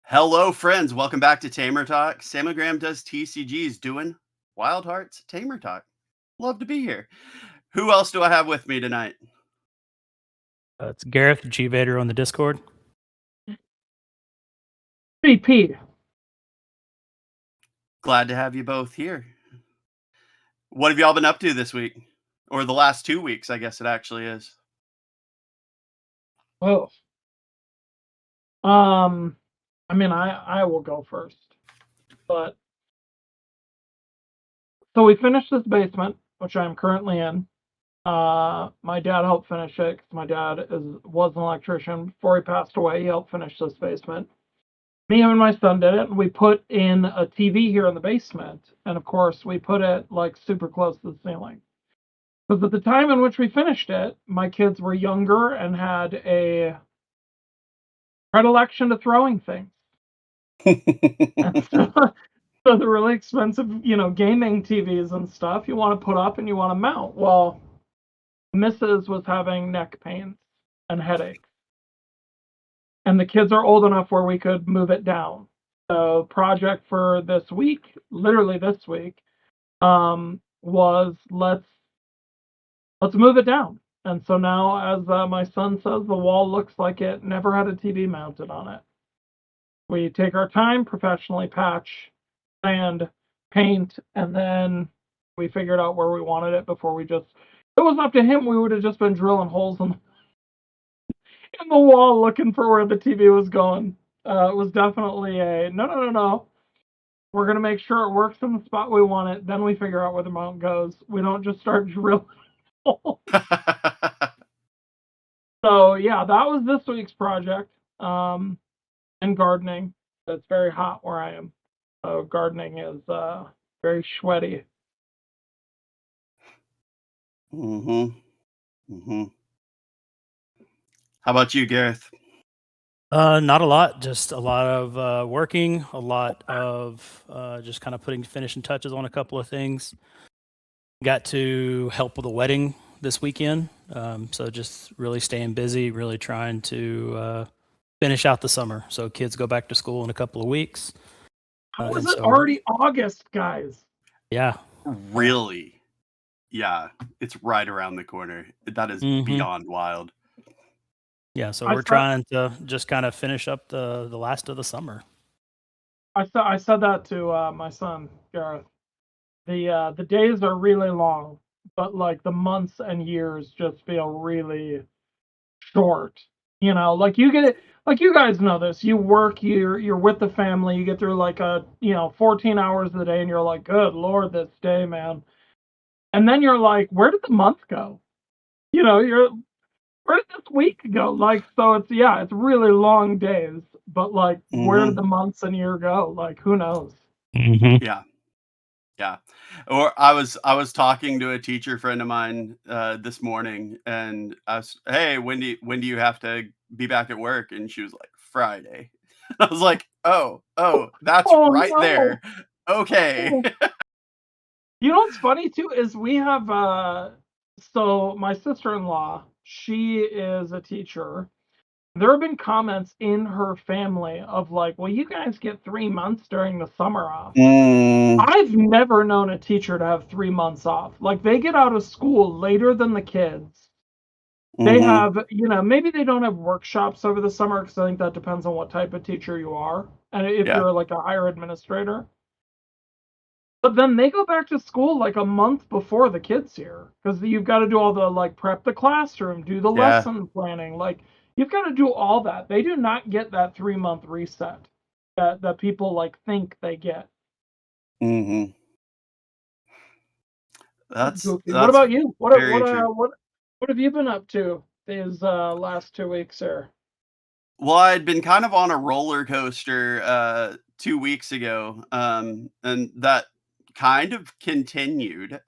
Hello, friends. Welcome back to Tamer Talk. Samogram does TCGs doing Wild Hearts Tamer Talk. Love to be here. Who else do I have with me tonight? It's Gareth, G Vader on the Discord. BP. Glad to have you both here. What have y'all been up to this week? Or the last 2 weeks, I guess it actually is. Oh. I will go first. But so we finished this basement, which I'm currently in. My dad helped finish it because my dad was an electrician. Before he passed away, he helped finish this basement. Me and my son did it, and we put in a TV here in the basement. And of course, we put it like super close to the ceiling. Because at the time in which we finished it, my kids were younger and had a predilection to throwing things. So the really expensive, gaming TVs and stuff you want to put up and you want to mount. Well, Mrs. was having neck pains and headaches. And the kids are old enough where we could move it down. So project for this week, literally this week, was let's move it down. And so now, as my son says, the wall looks like it never had a TV mounted on it. We take our time, professionally patch, sand, paint, and then we figured out where we wanted it before we just. If it was up to him, we would have just been drilling holes in the wall looking for where the TV was going. It was definitely a no. We're gonna make sure it works in the spot we want it. Then we figure out where the mount goes. We don't just start drilling holes. So yeah, that was this week's project. And gardening. It's very hot where I am. So gardening is very sweaty. How about you, Gareth? Not a lot, just a lot of working, a lot of just kind of putting finishing touches on a couple of things. Got to help with a wedding this weekend, so just really staying busy, really trying to finish out the summer. So kids go back to school in a couple of weeks. How is it already August, guys? Yeah. Really? Yeah, it's right around the corner. That is beyond wild. Yeah, so we're trying to just kind of finish up the last of the summer. I said that to my son, Gareth. The days are really long, but like the months and years just feel really short. Like you get it, like you guys know this. You work, you're with the family, you get through like 14 hours a day, and you're like, good Lord, this day, man. And then you're like, where did the month go? Where did this week go? Like, so it's really long days, but like, where did the months and year go? Like, who knows? Yeah. Or I was talking to a teacher friend of mine this morning, and I was, hey, when do you have to be back at work? And she was like, Friday. I was like, oh, that's right no. there. Okay. You know what's funny too is we have so my sister-in-law, she is a teacher. There have been comments in her family of like, well, you guys get 3 months during the summer off. I've never known a teacher to have 3 months off. Like, they get out of school later than the kids. They have, maybe they don't have workshops over the summer because I think that depends on what type of teacher you are and if you're like a higher administrator. But then they go back to school like a month before the kids here because you've got to do all the like prep the classroom, do the lesson planning, like you've got to do all that. They do not get that 3-month reset that people like think they get. That's what about you? What have you been up to these last 2 weeks here? Well, I'd been kind of on a roller coaster 2 weeks ago, and that kind of continued.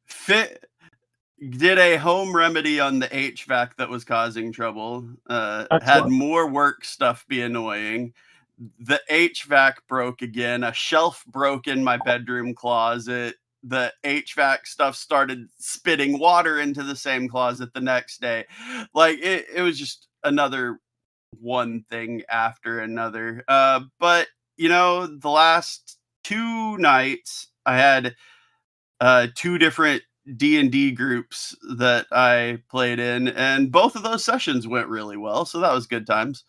Fit did a home remedy on the HVAC that was causing trouble. Had more work stuff be annoying. The HVAC broke again. A shelf broke in my bedroom closet. The HVAC stuff started spitting water into the same closet the next day. Like it was just another one thing after another. But the last 2 nights I had two different D&D groups that I played in, and both of those sessions went really well, so that was good times.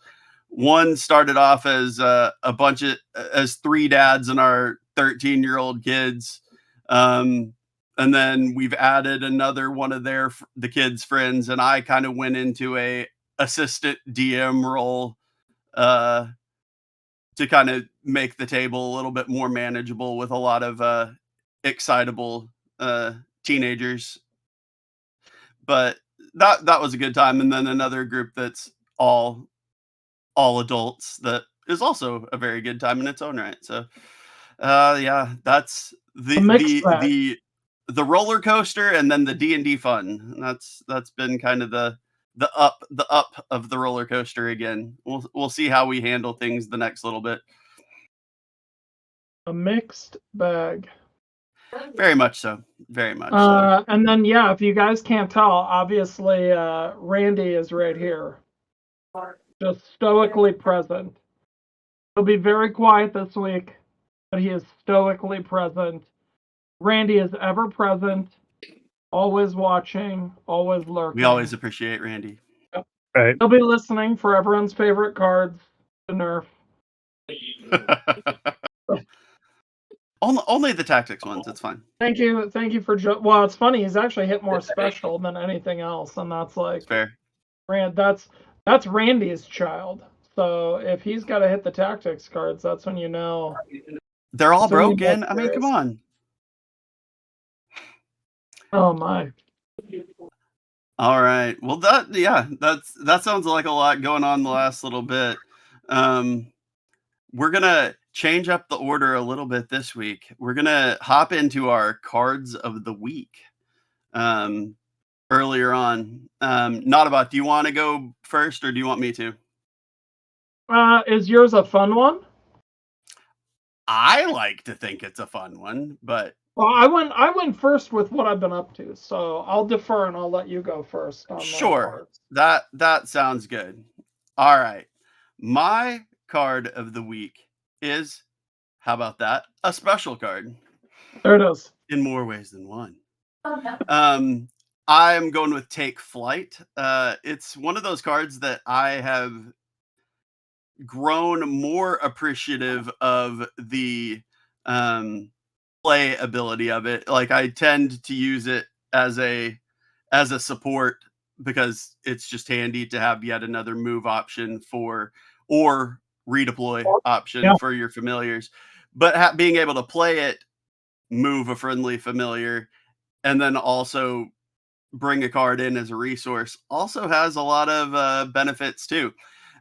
One started off as a bunch of as three dads and our 13-year-old kids. Um, and then we've added another one of the kids' friends, and I kind of went into a assistant DM role uh, to kind of make the table a little bit more manageable with a lot of excitable teenagers. But that was a good time. And then another group that's all adults that is also a very good time in its own right. So, yeah, that's A the mixed the bag. the the roller coaster and then the D&D fun. That's been kind of the up of the roller coaster again. We'll see how we handle things the next little bit. A mixed bag. Very much so. Very much so. And then, yeah, if you guys can't tell, obviously, Randy is right here, just stoically present. He'll be very quiet this week, but he is stoically present. Randy is ever present, always watching, always lurking. We always appreciate Randy. Yep. Right. He'll be listening for everyone's favorite cards to nerf. Only the tactics ones. It's fine. Thank you for well, it's funny, he's actually hit more special than anything else, and that's like It's fair. That's Randy's child. So if he's got to hit the tactics cards, that's when you know They're all broken. I mean, come on. Oh my. All right. Well, that sounds like a lot going on the last little bit. We're gonna change up the order a little bit this week. We're gonna hop into our cards of the week. Earlier on, not about. Do you want to go first, or do you want me to? Is yours a fun one? I like to think it's a fun one, but Well, I went first with what I've been up to, so I'll defer and I'll let you go first on sure. That sounds good. All right. My card of the week is, how about that? A special card. There it is. In more ways than one. I'm going with Take Flight. It's one of those cards that I have grown more appreciative of the play ability of it. Like, I tend to use it as a support because it's just handy to have yet another move option or redeploy option for your familiars. But being able to play it, move a friendly familiar, and then also bring a card in as a resource also has a lot of benefits too.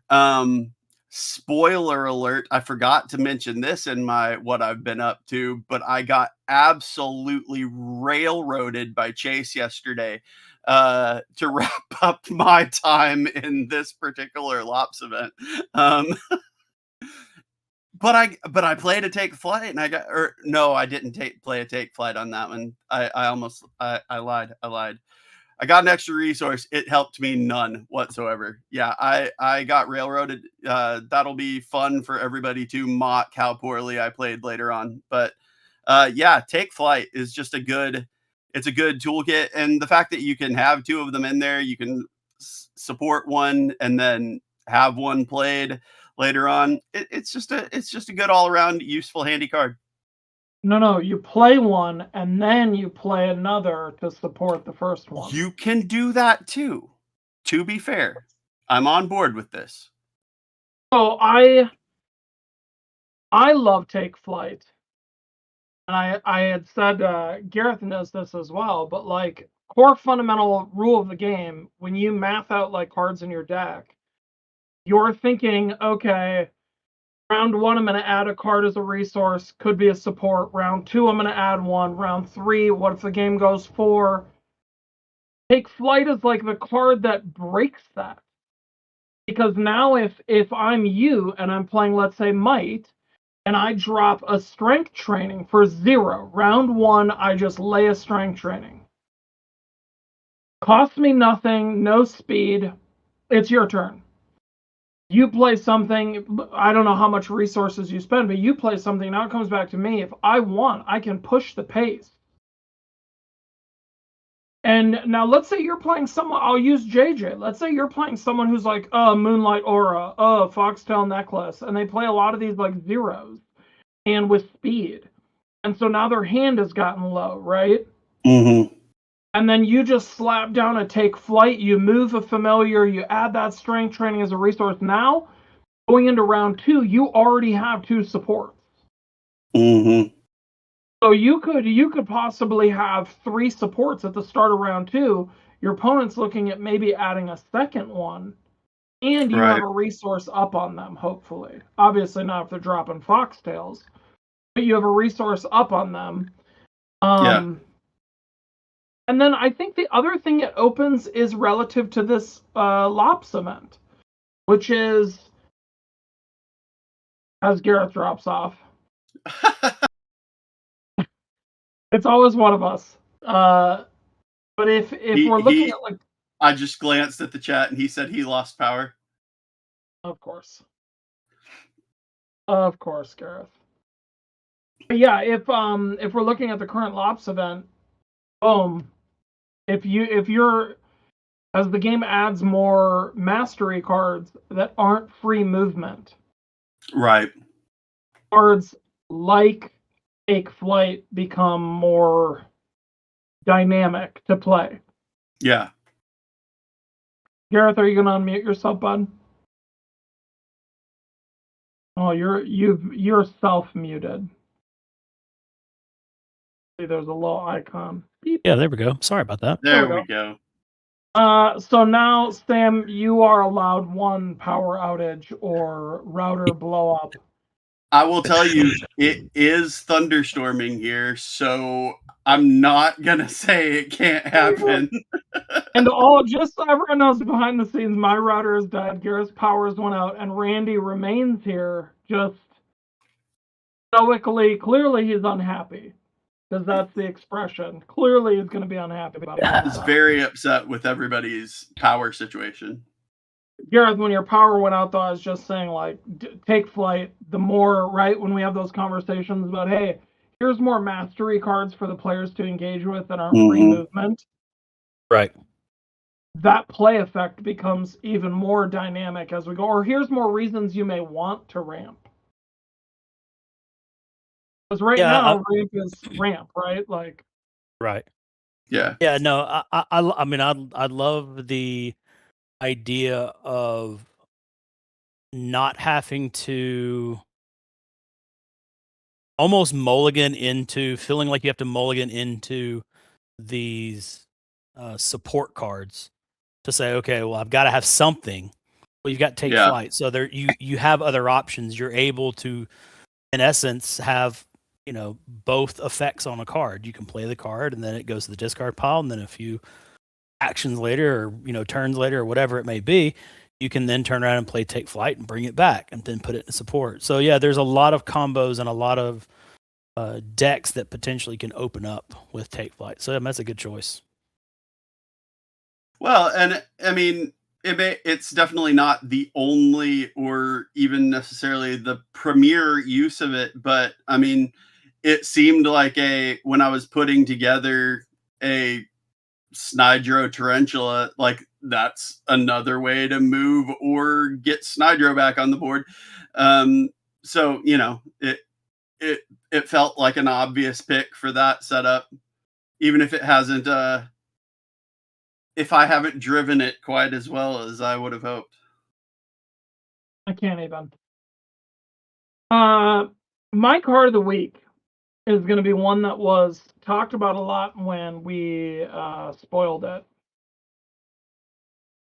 Um, Spoiler alert, I forgot to mention this in my what I've been up to, but I got absolutely railroaded by Chase yesterday to wrap up my time in this particular Lops event. But I played a Take Flight and I got, or no, I didn't play a Take Flight on that one. I lied. I got an extra resource. It helped me none whatsoever. Yeah, I got railroaded. That'll be fun for everybody to mock how poorly I played later on. But yeah, Take Flight is just it's a good toolkit, and the fact that you can have two of them in there, you can support one and then have one played later on. It's just a good all around useful handy card. No, you play one and then you play another to support the first one. You can do that too. To be fair, I'm on board with this. So I love Take Flight. And I had said Gareth knows this as well, but like core fundamental rule of the game, when you math out like cards in your deck, you're thinking, okay, round 1 I'm going to add a card as a resource, could be a support. Round 2 I'm going to add one. Round 3, what if the game goes 4? Take Flight is like the card that breaks that. Because now if I'm you and I'm playing, let's say, Might, and I drop a strength training for 0. Round 1, I just lay a strength training. Costs me nothing, no speed. It's your turn. You play something, I don't know how much resources you spend, but you play something, now it comes back to me. If I want, I can push the pace. And now let's say you're playing someone, I'll use JJ. Let's say you're playing someone who's like, Moonlight Aura, Foxtail Necklace, and they play a lot of these like zeros and with speed. And so now their hand has gotten low, right? Mm-hmm. And then you just slap down a take flight, you move a familiar, you add that strength training as a resource. Now, going into round 2, you already have 2 supports. Mm-hmm. So you could possibly have 3 supports at the start of round 2. Your opponent's looking at maybe adding a second one, and you Right. have a resource up on them, hopefully. Obviously not if they're dropping foxtails, but you have a resource up on them. Yeah. And then I think the other thing it opens is relative to this Lops event, which is as Gareth drops off. It's always one of us. But if we're looking at like, I just glanced at the chat and he said he lost power. of course, Gareth. But yeah, if we're looking at the current Lops event, boom. If you're as the game adds more mastery cards that aren't free movement, Right. cards like Take Flight become more dynamic to play. Yeah. Gareth, are you gonna unmute yourself, bud? Oh, you're self-muted. See, there's a little icon. Beep. Yeah, there we go. Sorry about that. There we go. So now, Sam, you are allowed 1 power outage or router blow up. I will tell you, it is thunderstorming here, so I'm not gonna say it can't happen. And just so everyone knows behind the scenes, my router is dead, Garrett's powers went out, and Randy remains here just stoically. Clearly he's unhappy, because that's the expression. Clearly he's going to be unhappy about it. He's very upset with everybody's power situation. Gareth, when your power went out, though, I was just saying, like, Take Flight, the more, right, when we have those conversations about, hey, here's more mastery cards for the players to engage with that aren't free movement. Right. That play effect becomes even more dynamic as we go. Or here's more reasons you may want to ramp. Because now, ramp is ramp, right? Like, right. Yeah. Yeah. No, I mean, I love the idea of not having to almost mulligan into feeling like you have to mulligan into these support cards to say, okay, well, I've got to have something. Well, you've got Take Flight, so there you have other options. You're able to, in essence, have both effects on a card. You can play the card, and then it goes to the discard pile, and then a few actions later, or turns later, or whatever it may be, you can then turn around and play Take Flight and bring it back, and then put it in support. So yeah, there's a lot of combos and a lot of decks that potentially can open up with Take Flight. So that's a good choice. Well, and I mean, it's definitely not the only or even necessarily the premier use of it, but I mean, it seemed like when I was putting together a Snydro Tarantula, like that's another way to move or get Snydro back on the board. So it felt like an obvious pick for that setup, even if it hasn't if I haven't driven it quite as well as I would have hoped. I can't even. My card of the week is going to be one that was talked about a lot when we spoiled it.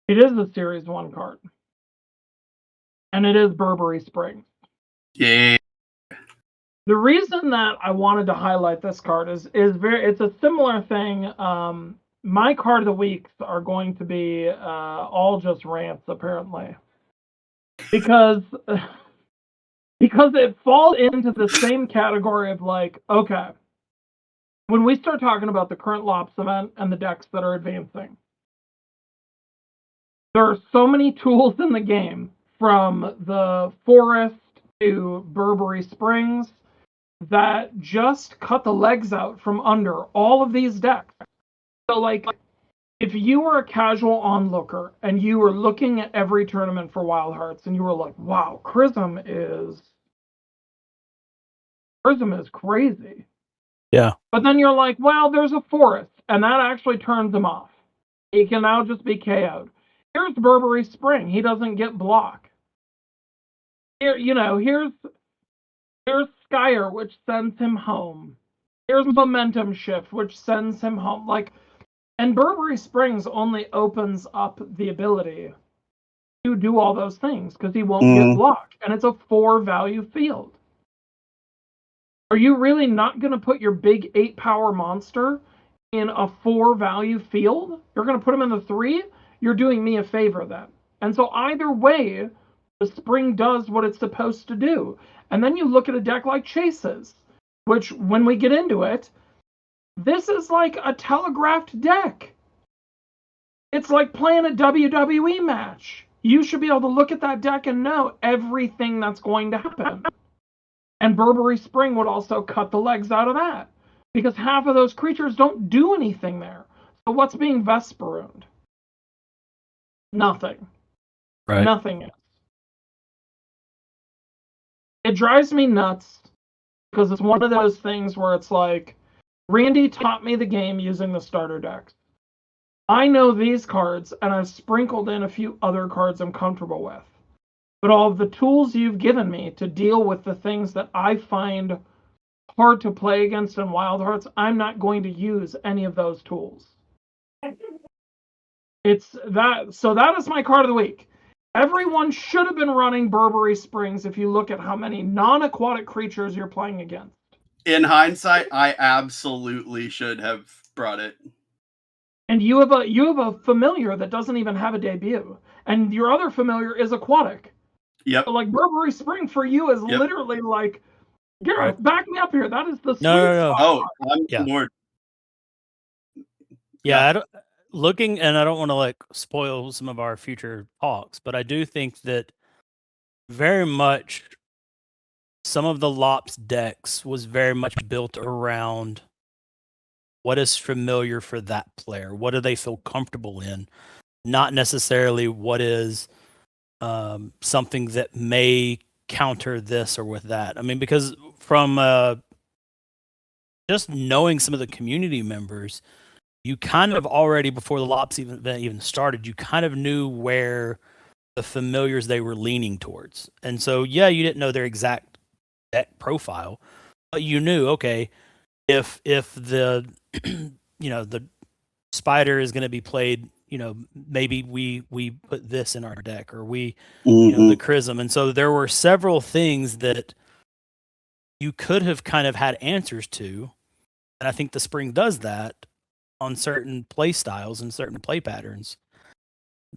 It is a Series 1 card. And it is Burberry Springs. Yeah. The reason that I wanted to highlight this card is it's a similar thing. My card of the weeks are going to be all just rants, apparently. Because it falls into the same category of like, okay, when we start talking about the current Lops event and the decks that are advancing, there are so many tools in the game from the Forest to Burberry Springs that just cut the legs out from under all of these decks. So, like, if you were a casual onlooker and you were looking at every tournament for Wild Hearts and you were like, wow, Chrism is crazy. Yeah. But then you're like, well, there's a Forest, and that actually turns him off. He can now just be KO'd. Here's Burberry Spring. He doesn't get block. Here, here's Skyer, which sends him home. Here's Momentum Shift, which sends him home. And Burberry Springs only opens up the ability to do all those things because he won't get blocked. And it's a 4-value field. Are you really not going to put your big 8-power monster in a 4-value field? You're going to put him in the 3? You're doing me a favor then. And so either way, the Spring does what it's supposed to do. And then you look at a deck like Chase's, which, when we get into it, this is like a telegraphed deck. It's like playing a WWE match. You should be able to look at that deck and know everything that's going to happen. And Burberry Spring would also cut the legs out of that, because half of those creatures don't do anything there. So what's being Vesperooned? Nothing. Right. Nothing. It drives me nuts because it's one of those things where it's like, Randy taught me the game using the starter decks. I know these cards, and I've sprinkled in a few other cards I'm comfortable with. But all of the tools you've given me to deal with the things that I find hard to play against in Wild Hearts, I'm not going to use any of those tools. So that is my card of the week. Everyone should have been running Burberry Springs if you look at how many non-aquatic creatures you're playing against. In hindsight, I absolutely should have brought it. And you have a familiar that doesn't even have a debut, and your other familiar is aquatic. Yep. So like Burberry Spring for you is literally like, Gareth, back me up here. That is the sweet spot. Oh, I'm Lord. Yeah, I don't want to like spoil some of our future talks, but I do think that very much some of the Lops decks was very much built around what is familiar for that player. What do they feel comfortable in? Not necessarily what is something that may counter this or with that. I mean, because from just knowing some of the community members, you kind of already, before the Lops even started, you kind of knew where the familiars they were leaning towards. And so, yeah, you didn't know their exact deck profile, but you knew, okay, if the the spider is going to be played, maybe we put this in our deck, or we the Chrism. And so there were several things that you could have kind of had answers to, and I think the Spring does that on certain play styles and certain play patterns,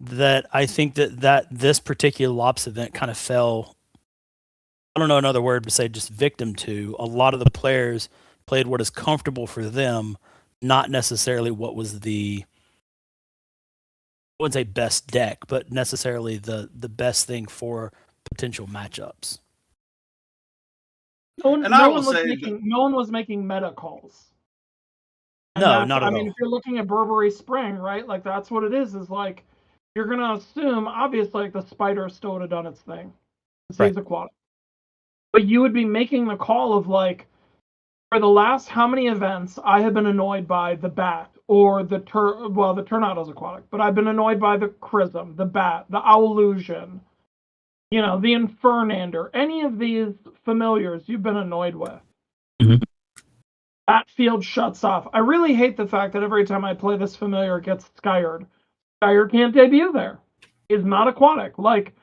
that I think that this particular Lops event kind of fell, I don't know another word to say, just victim to. A lot of the players played what is comfortable for them, not necessarily what was I wouldn't say best deck, but necessarily the best thing for potential matchups. No one was making meta calls. And no, not at all. I mean, if you're looking at Burberry Spring, right? Like, that's what it is like, you're going to assume, obviously, like, the spider still would have done its thing. He's aquatic. But you would be making the call of, like, for the last how many events, I have been annoyed by the bat, or the Tornado's aquatic, but I've been annoyed by the Chrism, the bat, the Owlusion, the Infernander, any of these familiars you've been annoyed with. Mm-hmm. That field shuts off. I really hate the fact that every time I play this familiar, it gets Skyered. Skyer can't debut there. He's not aquatic. Like,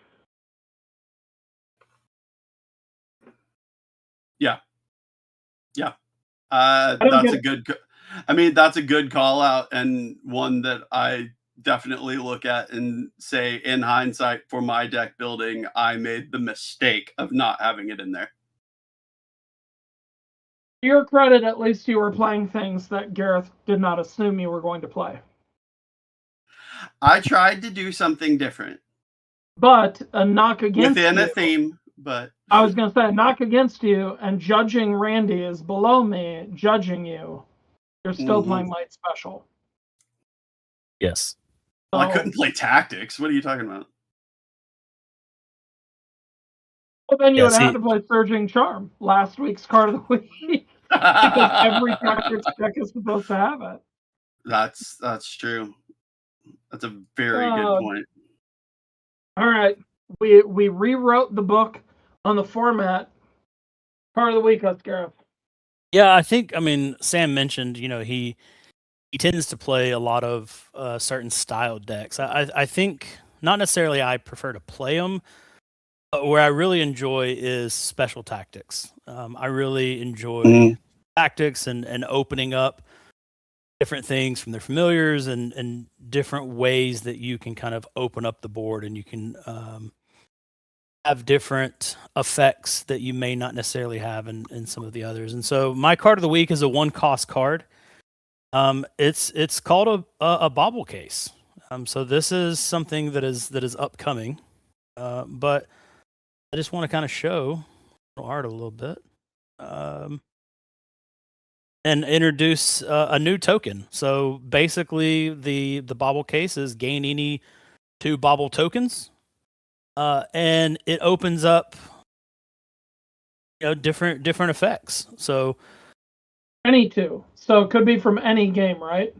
yeah. That's a good call out, and one that I definitely look at and say, in hindsight, for my deck building, I made the mistake of not having it in there. To your credit, at least you were playing things that Gareth did not assume you were going to play. I tried to do something different. But a knock against within you, a theme, but I was going to say a knock against you, and judging Randy is below me judging you. You're still playing light special. Yes. Well, I couldn't play tactics. What are you talking about? Well, then you would have to play Surging Charm, last week's card of the week, because every tactics deck is supposed to have it. That's true. That's a very good point. All right, we rewrote the book on the format. Card of the week, let's go. Yeah, I think. I mean, Sam mentioned, he tends to play a lot of certain style decks. I think not necessarily I prefer to play them. Where I really enjoy is special tactics. I really enjoy tactics and opening up different things from their familiars and different ways that you can kind of open up the board, and you can have different effects that you may not necessarily have in some of the others. And so my card of the week is a 1-cost card. It's called a bobble case. So this is something that is upcoming, but I just want to kind of show art a little bit, and introduce a new token. So basically, the bobble cases gain any 2 bobble tokens, and it opens up different effects. So any 2, so it could be from any game, right?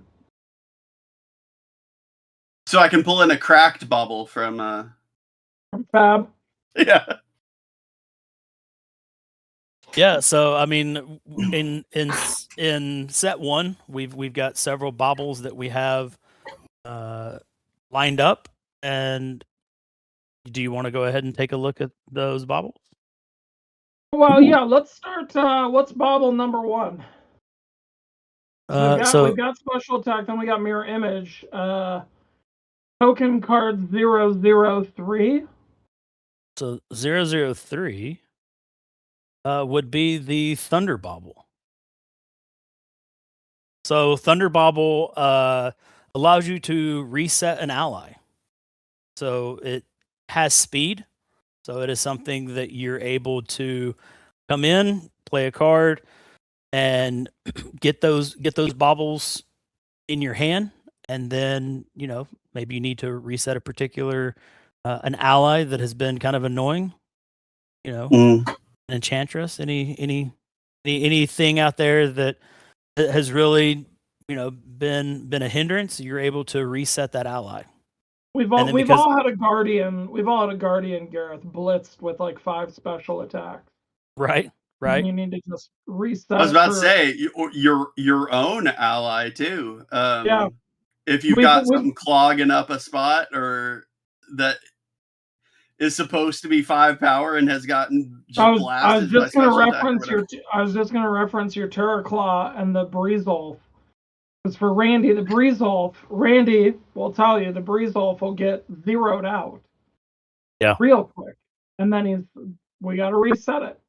So I can pull in a cracked bobble from Fab. Yeah. Yeah, so I mean, in set 1, we've got several bobbles that we have lined up, and do you want to go ahead and take a look at those bobbles? Well, yeah, let's start. What's bobble number 1? We've got special attack, then we got mirror image. Token card 003. So 003 would be the Thunder Bobble. So Thunder Bobble allows you to reset an ally. So it has speed. So it is something that you're able to come in, play a card, and get those bobbles in your hand, and then maybe you need to reset a particular an ally that has been kind of annoying. An enchantress, anything out there that has really been a hindrance, you're able to reset that ally. We've all had a guardian. We've all had a guardian, Gareth, blitzed with like 5 special attacks. Right. You need to just reset. I was about to say your own ally too. Yeah. If you've got something clogging up a spot or that is supposed to be 5 power and has gotten just blasted. I was just going to reference your Terror Claw and the Breezolf. Because for Randy, the Breezolf, Randy will tell you the Breezolf will get zeroed out. Yeah. Real quick. And then we got to reset it.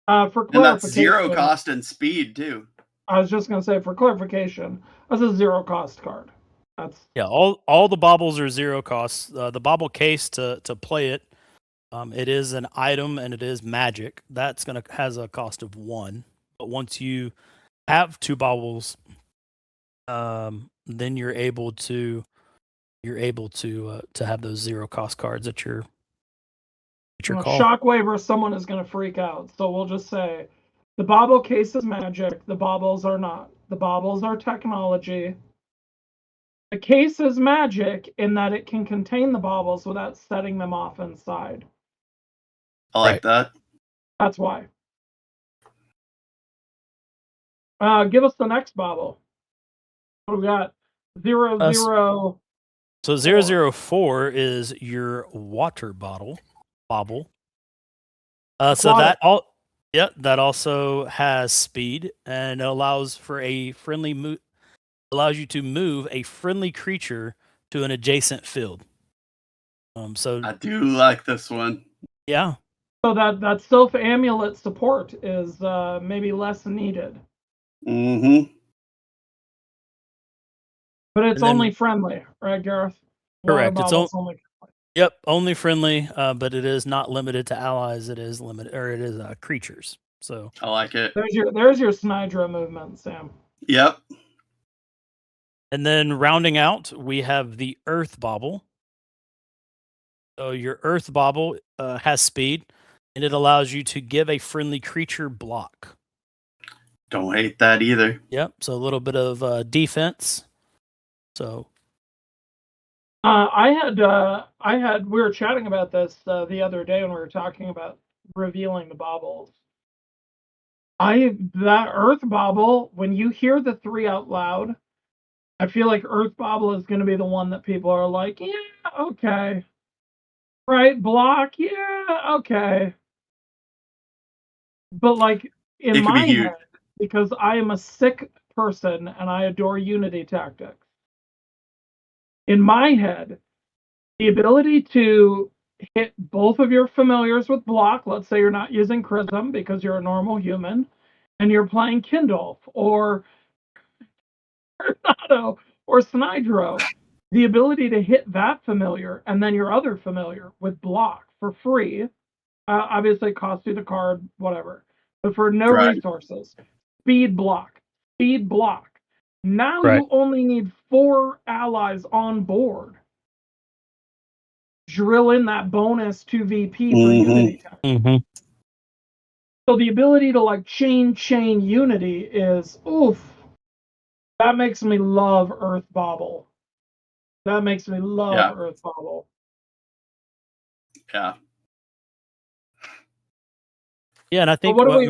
For clarification. And that's 0 cost and speed too. I was just going to say, for clarification, that's a 0 cost card. All the bobbles are 0 costs. The bobble case to play it, it is an item and it is magic. That's has a cost of 1. But once you have 2 bobbles, then you're able to have those 0 cost cards at your call. Shockwave or someone is going to freak out. So we'll just say the bobble case is magic. The bobbles are not. The bobbles are technology. The case is magic in that it can contain the bobbles without setting them off inside. I like that. That's why. Give us the next bobble. What do we got? 004. So 004 is your water bobble. So that also has speed, and it allows for a friendly allows you to move a friendly creature to an adjacent field. So I do like this one. Yeah. So that Sylph Amulet support is maybe less needed. Mm-hmm. But it's only friendly, right, Gareth? Correct. Yep, only friendly, but it is not limited to allies. It is limited, or it is creatures. So I like it. There's your Snydra movement, Sam. Yep. and then rounding out, we have the Earth Bauble. So your Earth Bauble has speed, and it allows you to give a friendly creature block. Don't hate that either. Yep. So a little bit of defense. So I had we were chatting about this the other day when we were talking about revealing the baubles. That Earth Bauble, when you hear the 3 out loud, I feel like Earth Bauble is going to be the one that people are like, yeah, okay, right, block, yeah, okay. But like in It could be my huge. head, because I am a sick person and I adore Unity tactics. In my head, the ability to hit both of your familiars with block, let's say you're not using Chrism because you're a normal human, and you're playing Kindolf or Tornado or Snydro, the ability to hit that familiar and then your other familiar with block for free, obviously it costs you the card, whatever, but for no Right. resources, speed block, speed block. Now Right. you only need 4 allies on board. Drill in that bonus to VP for Unity time. Mm-hmm. So the ability to like chain Unity is oof. That makes me love Earth Bauble. That makes me love Earth Bauble. Yeah. Yeah, and I So think what do we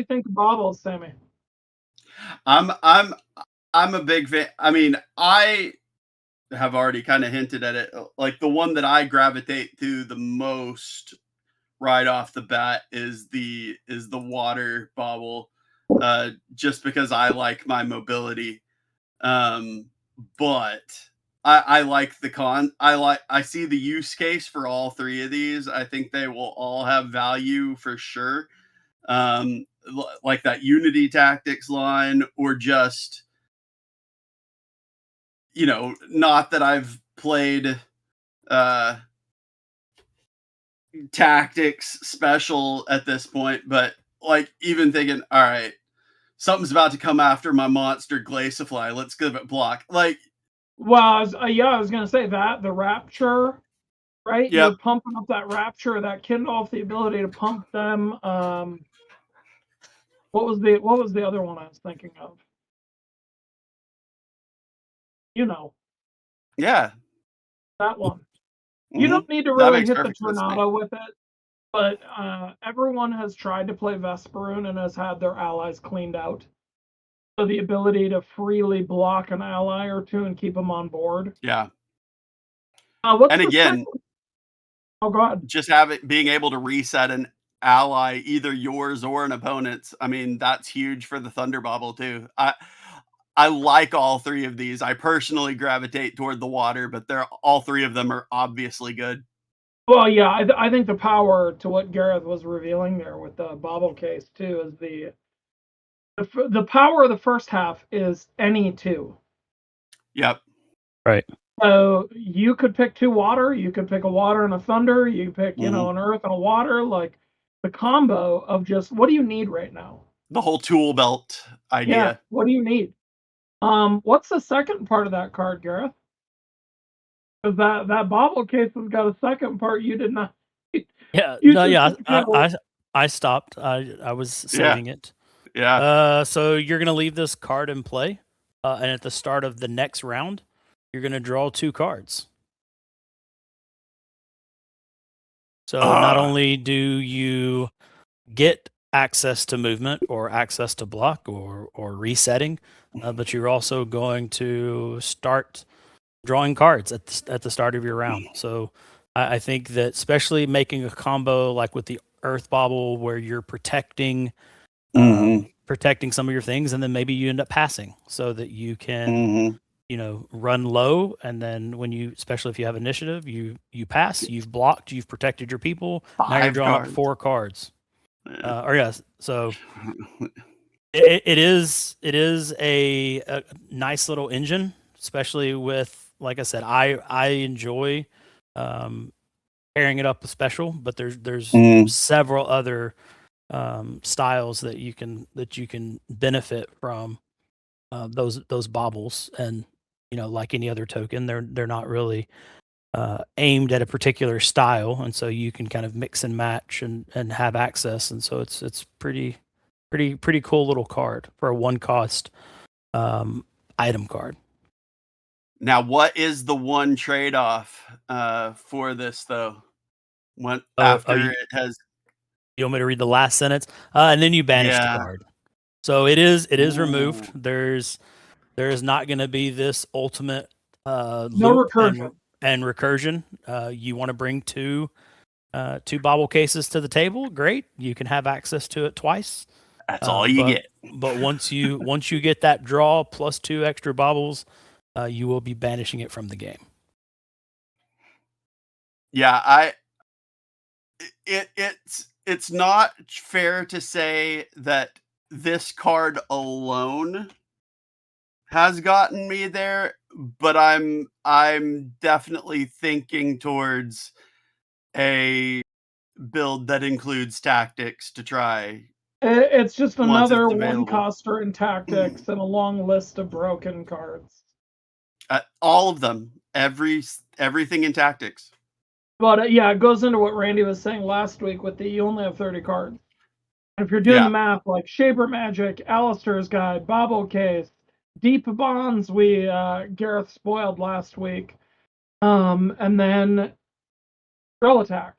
think of baubles, Sammy? I'm a big fan. I mean, I have already kind of hinted at it. Like the one that I gravitate to the most right off the bat is the water bauble, just because I like my mobility. But I like I see the use case for all 3 of these. I think they will all have value for sure. Like that Unity tactics line, or just, not that I've played tactics special at this point, but like even thinking, all right, something's about to come after my monster Glaciafly. Let's give it block. Like, well, I was gonna say that the Rapture, right? yep. You're pumping up that Rapture, that Kindolf, the ability to pump them. What was the other one I was thinking of? Yeah. That one. Mm-hmm. You don't need to That really makes hit the perfect sense to me. Tornado with it, but everyone has tried to play Vesperoon and has had their allies cleaned out. So the ability to freely block an ally or 2 and keep them on board. Yeah. What's And the again, second? Oh, God. just being able to reset an ally, either yours or an opponent's. I mean, that's huge for the Thunder Bobble too. I like all 3 of these. I personally gravitate toward the water, but all 3 of them are obviously good. Well, yeah, I think the power to what Gareth was revealing there with the bobble case too is the power of the first half is any 2. Yep. Right. So you could pick 2 water, you could pick a water and a thunder, you pick, an earth and a water, like the combo of just what do you need right now? The whole tool belt idea. Yeah, what do you need? What's the second part of that card, Gareth? Because that bobble case has got a second part you did not. Yeah. You No. just Yeah. I stopped. I was saving it. Yeah. So you're gonna leave this card in play, and at the start of the next round, you're gonna draw 2 cards. So not only do you get access to movement or access to block or resetting, but you're also going to start drawing cards at the start of your round. So I think that especially making a combo like with the Earth Bauble where you're protecting some of your things, and then maybe you end up passing so that you can run low, and then especially if you have initiative, you pass, you've blocked, you've protected your people. Now you're drawing up 4 cards. So it is a nice little engine, especially with, like I said, I enjoy pairing it up with special, but there's several other styles that you can benefit from those baubles. And like any other token, they're not really aimed at a particular style, and so you can kind of mix and match and have access. And so it's pretty cool little card for a one cost item card. Now, what is the one trade-off for this though? When You it has want me to read the last sentence? And then you banish the Yeah. card. So it is removed. Ooh. There is not going to be this ultimate No loop recursion. and recursion. You want to bring two bobble cases to the table? Great, you can have access to it twice. That's all you get. But once you get that draw plus 2 extra baubles, you will be banishing it from the game. Yeah, it's not fair to say that this card alone has gotten me there, but I'm definitely thinking towards a build that includes tactics to try. It's just Once another it's one available. coster in tactics and a long list of broken cards. All of them, everything in tactics. But yeah, it goes into what Randy was saying last week with you only have 30 cards. And if you're doing the math, like Shaper Magic, Alistair's Guide, Bobble Case, Deep Bonds, Gareth spoiled last week, and then Drill Attack.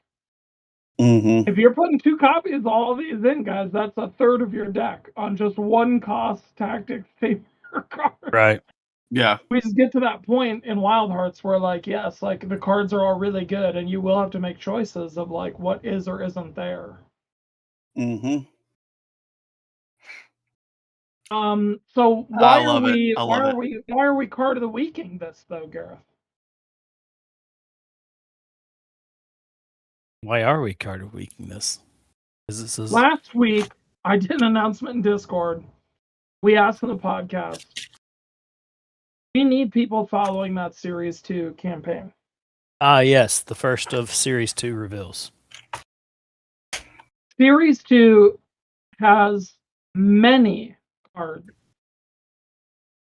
Mm-hmm. If you're putting 2 copies of all of these in, guys, that's a third of your deck on just one cost tactics paper card. Right. Yeah. We just get to that point in Wild Hearts where, like, yes, like the cards are all really good, and you will have to make choices of like what is or isn't there. Mm-hmm. So why are we card of the weeking this though, Gareth? Why are we card of weeking this? Last week I did an announcement in Discord. We asked in the podcast. We need people following that Series 2 campaign. Yes, the first of Series 2 reveals. Series 2 has many cards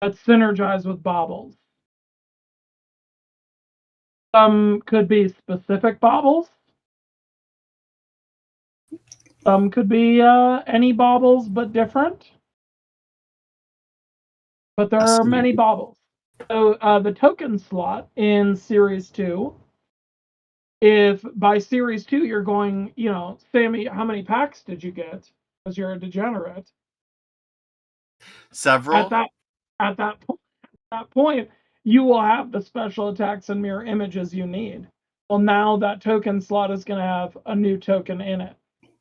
that synergize with baubles. Some could be specific baubles. Some could be any baubles but different. But there are many baubles. So the token slot in Series 2, if by Series 2 you're going, Sammy, how many packs did you get? Because you're a degenerate. Several. At that point, you will have the special attacks and mirror images you need. Well, now that token slot is going to have a new token in it.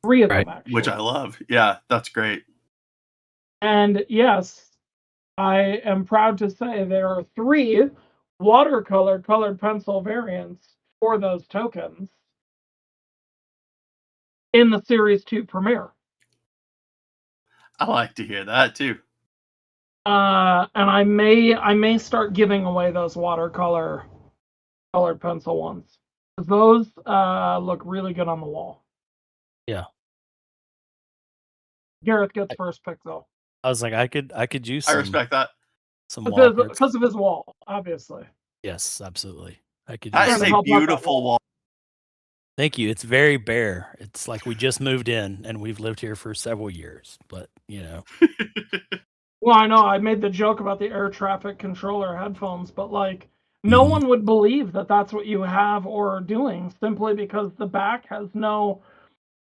3 of them, actually. Which I love. Yeah, that's great. And yes, I am proud to say there are 3 watercolor colored pencil variants for those tokens in the Series 2 premiere. I like to hear that too. And I may start giving away those watercolor colored pencil ones. Those look really good on the wall. Yeah. Gareth gets first pick though. I was like, I could use. I respect that. Some because of his wall, obviously. Yes, absolutely. I could. That is a beautiful wall. Thank you. It's very bare. It's like we just moved in and we've lived here for several years, but Well, I know I made the joke about the air traffic controller headphones, but like no one would believe that that's what you have or are doing simply because the back has no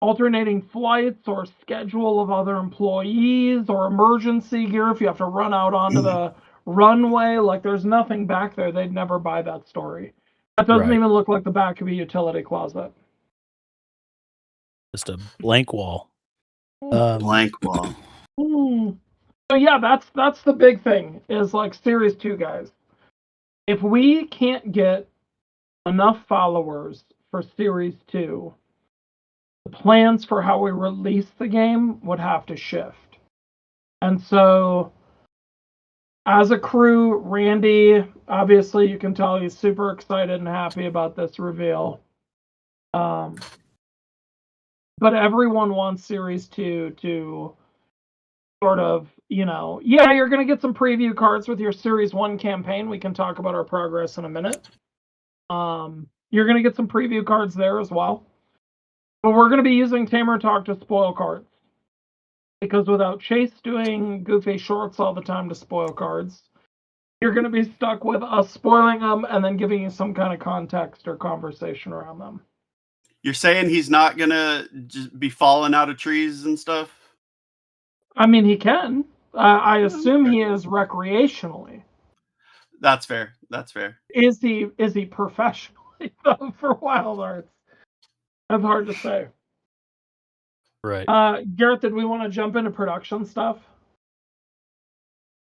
alternating flights or schedule of other employees or emergency gear if you have to run out onto the runway. Like there's nothing back there. They'd never buy that story. That doesn't even look like the back of a utility closet. Just a blank wall. Blank wall. So yeah, that's the big thing is like Series 2 guys. If we can't get enough followers for Series 2, the plans for how we release the game would have to shift. And so as a crew, Randy, obviously you can tell he's super excited and happy about this reveal. But everyone wants Series 2 to sort of, yeah, you're going to get some preview cards with your Series 1 campaign. We can talk about our progress in a minute. You're going to get some preview cards there as well. But we're going to be using Tamer Talk to spoil cards. Because without Chase doing goofy shorts all the time to spoil cards, you're going to be stuck with us spoiling them and then giving you some kind of context or conversation around them. You're saying he's not going to just be falling out of trees and stuff? I mean, he can. I assume he is recreationally. That's fair. That's fair. Is he professionally though for Wild Arts? That's hard to say. Right. Garrett, did we want to jump into production stuff?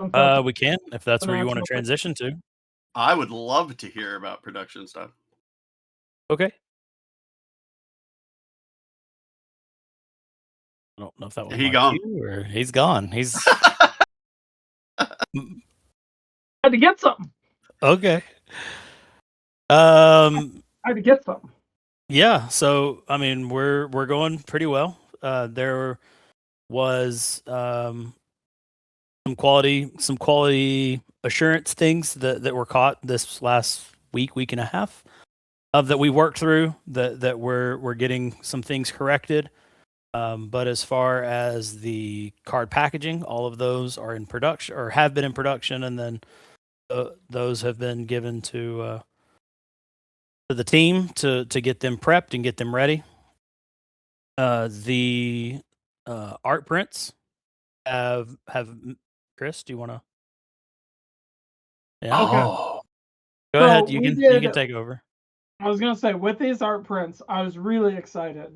We can, if that's where you want to transition to. I would love to hear about production stuff. Okay. I don't know if that was He gone. or he's gone. He's had to get something. Okay. I had to get something. Yeah, so I mean we're going pretty well. There was some quality assurance things that were caught this last week and a half that we worked through that we're getting some things corrected. But as far as the card packaging, all of those are in production or have been in production, and then those have been given to the team to get them prepped and get them ready. The art prints have Chris, do you want to? Yeah. Okay. Go ahead. You can take over. I was gonna say, with these art prints, I was really excited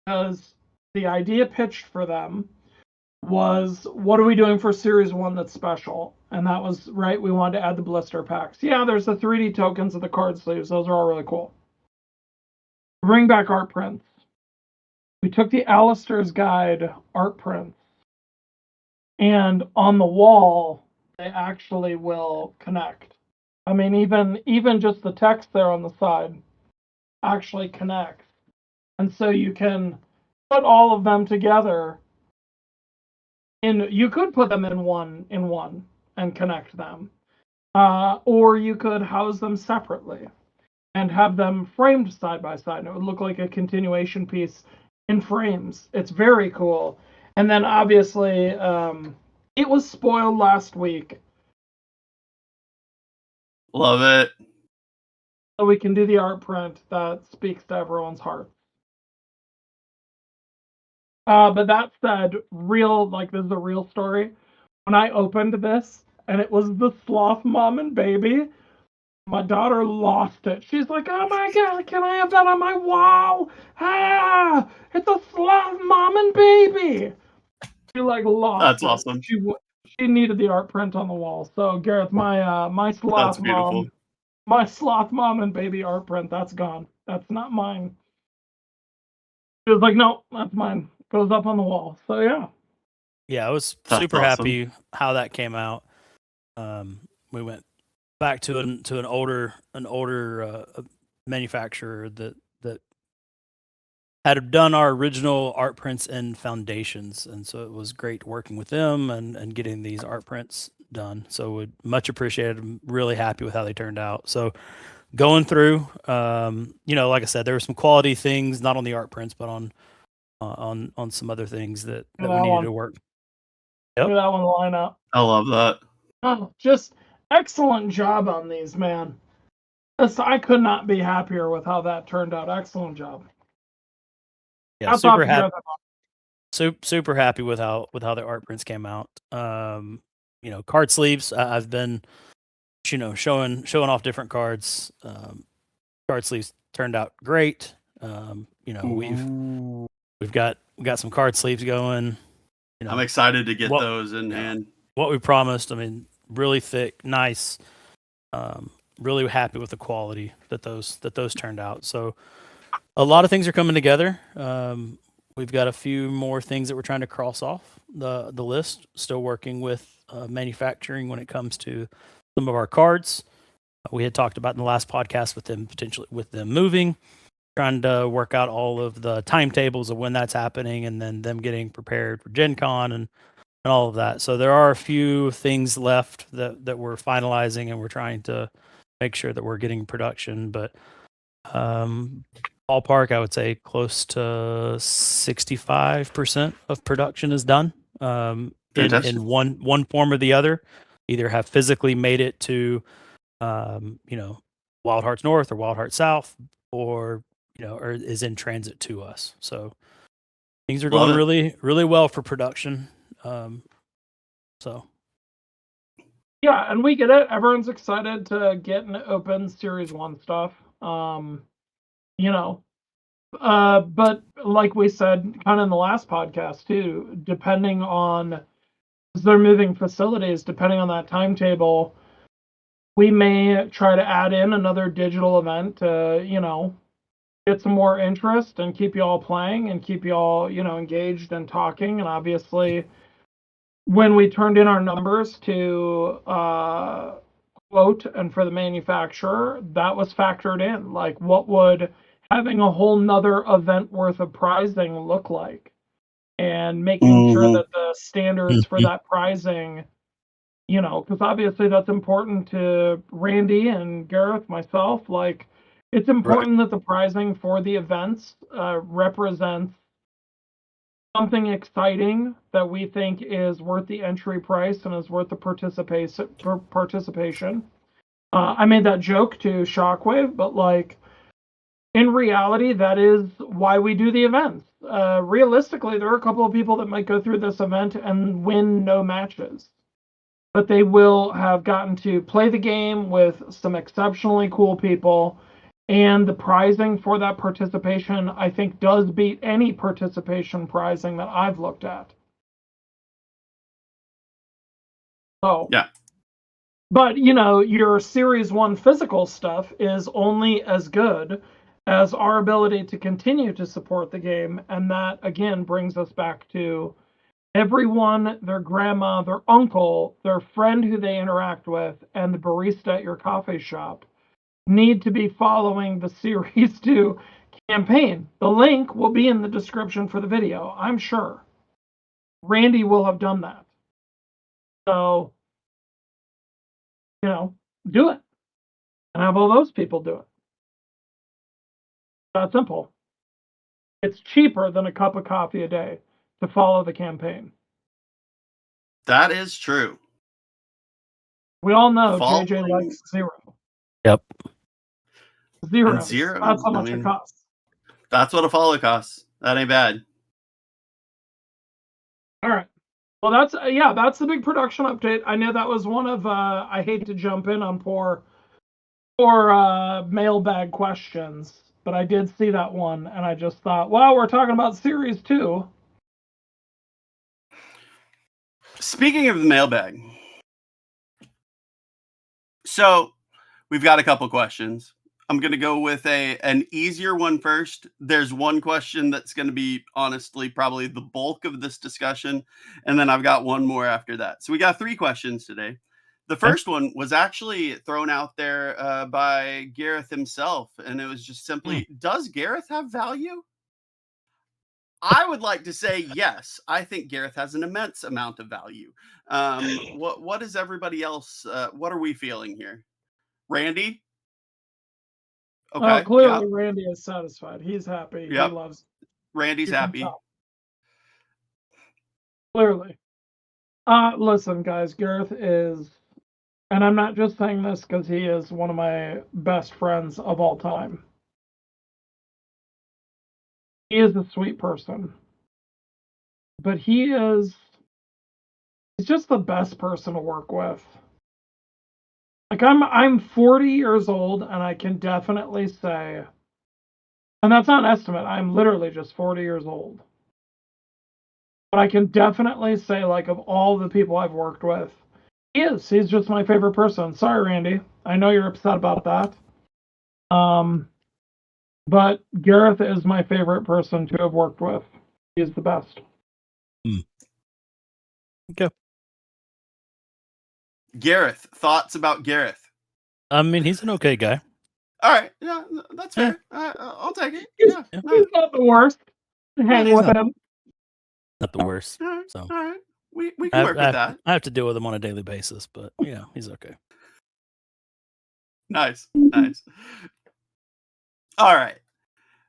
because the idea pitched for them was, what are we doing for Series 1 that's special? And that was, right, we wanted to add the blister packs. Yeah, there's the 3D tokens of the card sleeves. Those are all really cool. Bring back art prints. We took the Alistair's Guide art prints, and on the wall, they actually will connect. I mean, even just the text there on the side actually connects. And so you can put all of them together. You could put them in one and connect them. Or you could house them separately and have them framed side by side. And it would look like a continuation piece in frames. It's very cool. And then obviously, it was spoiled last week. Love it. So we can do the art print that speaks to everyone's heart. But that said, this is a real story. When I opened this and it was the sloth mom and baby, my daughter lost it. She's like, "Oh my god, can I have that on my wall? Ah, it's a sloth mom and baby." She lost That's it. awesome. She needed the art print on the wall. So Gareth, my sloth mom, my sloth mom and baby art print, that's gone. That's not mine. She was like, "No, that's mine." Goes up on the wall. So yeah. Yeah, I was super happy how that came out. We went back to an older manufacturer that had done our original art prints and foundations, and so it was great working with them and getting these art prints done. So we much appreciated. I'm really happy with how they turned out. So going through, like I said, there were some quality things, not on the art prints, but on some other things that we needed to work. Yep. Look at that one line up. I love that. Oh, just excellent job on these, man. I could not be happier with how that turned out. Excellent job. Yeah, super happy. Super happy with how the art prints came out. Card sleeves. I've been, showing off different cards. Card sleeves turned out great. We've got some card sleeves going. I'm excited to get those in hand. What we promised. I mean, really thick, nice. Really happy with the quality that those turned out. So a lot of things are coming together. We've got a few more things that we're trying to cross off the list. Still working with manufacturing when it comes to some of our cards. We had talked about in the last podcast with them moving, trying to work out all of the timetables of when that's happening, and then them getting prepared for Gen Con and all of that. So there are a few things left that we're finalizing, and we're trying to make sure that we're getting production. But ballpark, I would say close to 65% of production is done in one form or the other. Either have physically made it to Wild Hearts North or Wild Hearts South, or or is in transit to us. So things are going really, really well for production. So yeah, and we get it. Everyone's excited to get and open Series 1 stuff. But like we said kind of in the last podcast too, depending on they're moving facilities, depending on that timetable, we may try to add in another digital event to, get some more interest and keep you all playing and keep you all, engaged and talking. And obviously, when we turned in our numbers to quote and for the manufacturer, that was factored in. Like, what would having a whole nother event worth of prizing look like? And making sure that the standards for that prizing, because obviously that's important to Randy and Gareth, myself. Like, it's important that the prizing for the events represents something exciting that we think is worth the entry price and is worth the participation. I made that joke to Shockwave, but like in reality, that is why we do the events. Realistically, there are a couple of people that might go through this event and win no matches, but they will have gotten to play the game with some exceptionally cool people. And the prizing for that participation, I think, does beat any participation prizing that I've looked at. So, yeah. But, your Series 1 physical stuff is only as good as our ability to continue to support the game. And that, again, brings us back to everyone, their grandma, their uncle, their friend who they interact with, and the barista at your coffee shop need to be following the Series 2 campaign. The link will be in the description for the video, I'm sure. Randy will have done that. So, do it. And have all those people do it. That simple. It's cheaper than a cup of coffee a day to follow the campaign. That is true. We all know JJ likes 0. Yep. 0. And 0. That's how much it costs. That's what a follow costs. That ain't bad. All right. Well, that's the big production update. I know that was one of I hate to jump in on poor mailbag questions, but I did see that one and I just thought, wow, we're talking about Series 2. Speaking of the mailbag, so we've got a couple questions. I'm going to go with an easier one first. There's one question that's going to be honestly probably the bulk of this discussion, and then I've got one more after that. So we got 3 questions today. The first one was actually thrown out there by Gareth himself, and it was just simply, does Gareth have value? I would like to say yes. I think Gareth has an immense amount of value. What is everybody else? What are we feeling here? Randy? Okay. Clearly, Randy is satisfied. He's happy. Yep. He loves. Randy's happy. Clearly. Listen, guys, Gareth is, and I'm not just saying this because he is one of my best friends of all time. He is a sweet person, but he's just the best person to work with. Like I'm 40 years old, and I can definitely say, and that's not an estimate, I'm literally just 40 years old. But I can definitely say, like, of all the people I've worked with, he's just my favorite person. Sorry, Randy. I know you're upset about that. But Gareth is my favorite person to have worked with. He's the best. Okay. Gareth, thoughts about Gareth? I mean, he's an okay guy. All right, yeah, that's Yeah. fair. I'll take it. Yeah, Yeah. He's not the worst. Hang he's with not- him. Not the worst. all right, So all right. We can work with that. I have to deal with him on a daily basis, but yeah, he's okay. Nice, nice. All right.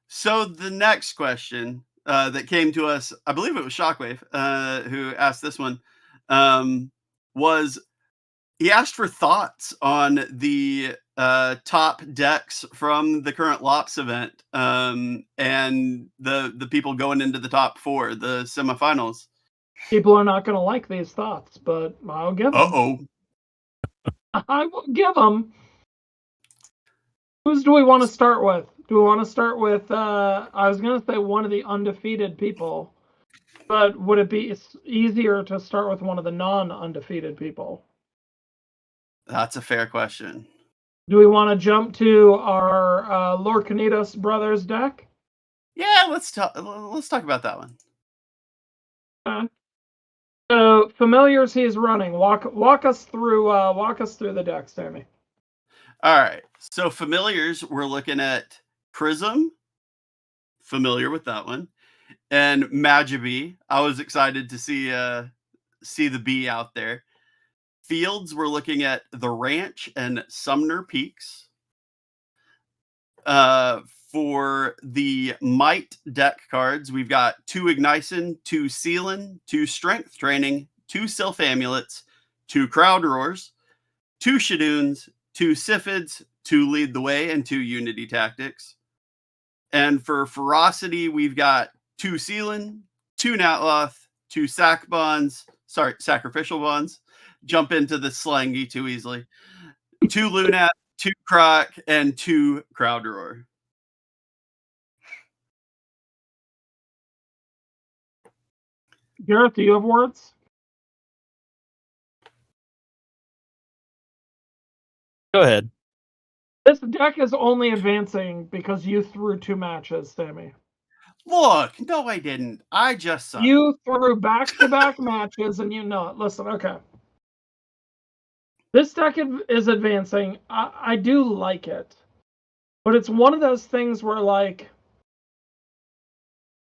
So the next question that came to us, I believe it was Shockwave who asked this one, was he asked for thoughts on the top decks from the current Lops event and the people going into the top 4, the semifinals. People are not going to like these thoughts, but I'll give them. Uh-oh. I will give them. Whose do we want to start with? Do we want to start with, I was going to say one of the undefeated people, but would it be easier to start with one of the non-undefeated people? That's a fair question. Do we want to jump to our Lorcanitos brothers deck? Yeah, let's talk about that one. So familiars he's running. Walk us through the deck, Sammy. All right. So familiars, we're looking at Prism, familiar with that one, and Magibee. I was excited to see the bee out there. Fields, we're looking at the Ranch and Sumner Peaks. For the Might deck cards, we've got 2 Ignition, 2 Sealan, 2 Strength Training, 2 Sylph Amulets, 2 Crowd Roars, 2 Shadoons, 2 Siphids, 2 Lead the Way, and 2 Unity Tactics. And for Ferocity, we've got 2 Sealan, 2 Natloth, 2 Sacrificial Bonds. Jump into the slangy too easily. 2 Lunat, 2 Croc, and 2 Crowd Roar. Gareth, do you have words? Go ahead. This deck is only advancing because you threw 2 matches, Sammy. Look, no, I didn't. I just suck. You threw back-to-back matches, and you know it. Listen, okay. This deck is advancing. I do like it. But it's one of those things where, like,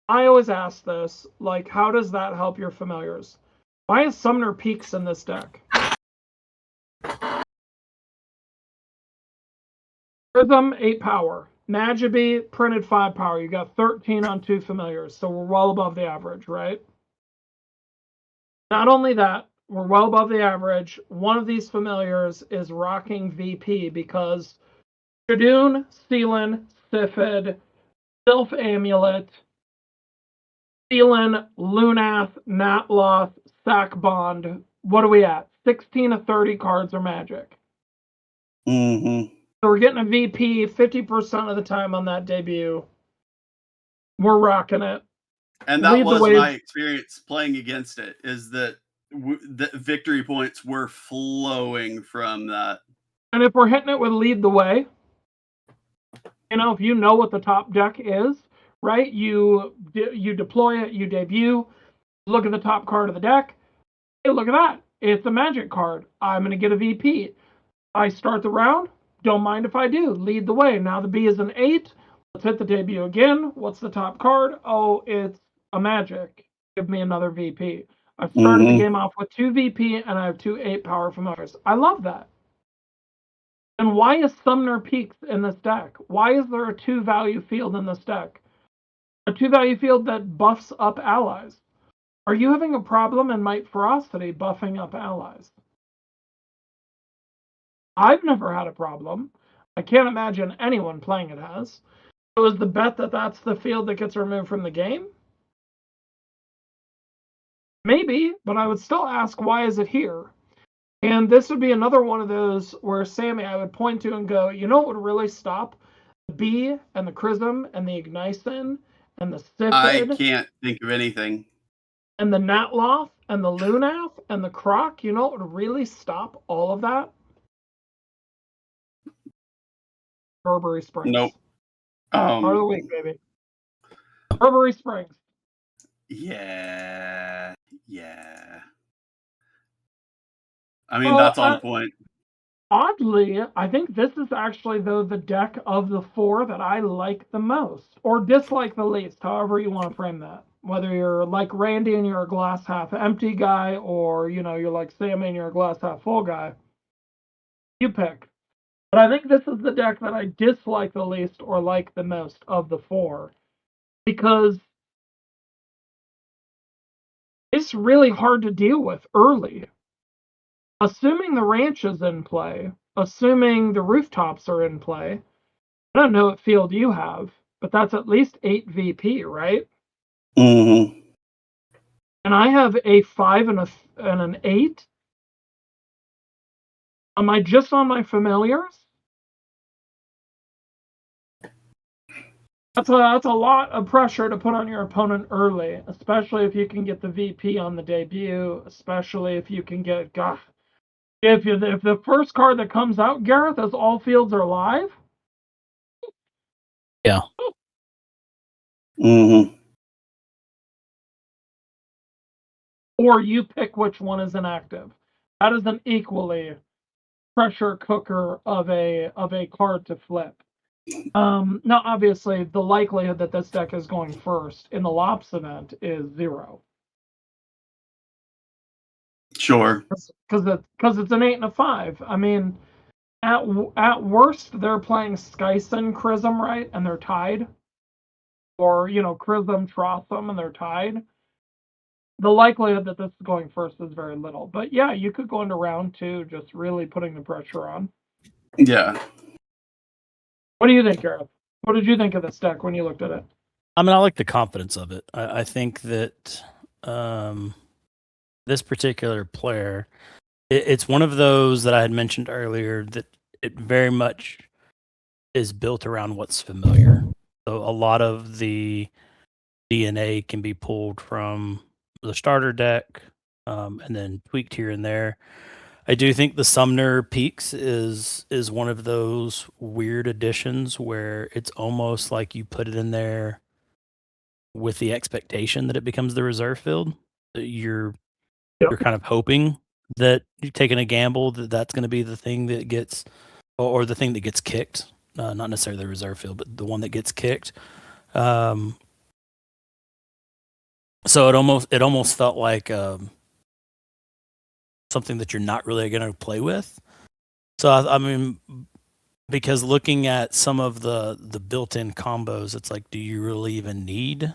I always ask this, like, how does that help your familiars? Why is Sumner Peaks in this deck? Prism, 8 power. Magibee, printed 5 power. You got 13 on 2 familiars, so we're well above the average, right? Not only that, we're well above the average. One of these familiars is rocking VP because Shadoon, Sealan, Siphid, Sylph Amulet, Sealan, Lunath, Natloth, Sackbond. What are we at? 16 of 30 cards are magic. Mm-hmm. So we're getting a VP 50% of the time on that debut. We're rocking it. And that Lead the was way. my experience playing against it, is that the victory points were flowing from that. And if we're hitting it with lead the way, you know, if you know what the top deck is, right? You deploy it, you debut, look at the top card of the deck. Hey, look at that. It's a magic card. I'm going to get a VP. I start the round. Don't mind if I do. Lead the way. Now the B is an 8. Let's hit the debut again. What's the top card? Oh, it's a magic. Give me another VP. I started the game off with 2 VP and I have 2 8 power familiars. I love that. And why is Sumner Peaks in this deck? Why is there a 2 value field in this deck? A 2 value field that buffs up allies. Are you having a problem in Might Ferocity buffing up allies? I've never had a problem. I can't imagine anyone playing it has. So is the bet that that's the field that gets removed from the game? Maybe, but I would still ask, why is it here? And this would be another one of those where, Sammy, I would point to and go, you know what would really stop the B and the Chrism and the Ignition and the I Siphid can't think of anything. and the Natloth and the Lunath and the Croc? You know what would really stop all of that? Burberry Springs. Nope. Part of the week, baby. Burberry Springs. Yeah. Yeah. I mean, Well, that's on point. oddly, I think this is actually, though, the deck of the 4 that I like the most, or dislike the least, however you want to frame that. Whether you're like Randy and you're a glass half empty guy, or you're like Sammy and you're a glass half full guy. You pick. But I think this is the deck that I dislike the least or like the most of the 4, because it's really hard to deal with early. Assuming the ranch is in play, assuming the rooftops are in play, I don't know what field you have, but that's at least 8 VP, right? Mm-hmm. And I have a 5 and an 8. Am I just on my familiars? That's a lot of pressure to put on your opponent early, especially if you can get the VP on the debut, especially if you can get, gosh, if the first card that comes out, Gareth, is all fields are live. Yeah. Mm-hmm. Or you pick which one is inactive. That is an equally pressure cooker of a card to flip. Now, obviously, the likelihood that this deck is going first in the Lops event is 0. Sure. Because it's an 8 and a 5. I mean, at worst, they're playing Skyson Chrism, right? And they're tied. Or, Chrism Trotham and they're tied. The likelihood that this is going first is very little. But yeah, you could go into round 2 just really putting the pressure on. Yeah. What do you think, Gareth? What did you think of this deck when you looked at it? I mean, I like the confidence of it. I think that this particular player, it's one of those that I had mentioned earlier that it very much is built around what's familiar. So a lot of the DNA can be pulled from the starter deck and then tweaked here and there. I do think the Sumner Peaks is one of those weird additions where it's almost like you put it in there with the expectation that it becomes the reserve field. You're kind of hoping that you're taking a gamble that that's going to be the thing that gets, or the thing that gets kicked. Not necessarily the reserve field, but the one that gets kicked. So it almost felt like something that you're not really going to play with. So I mean, because looking at some of the built-in combos, it's like, do you really even need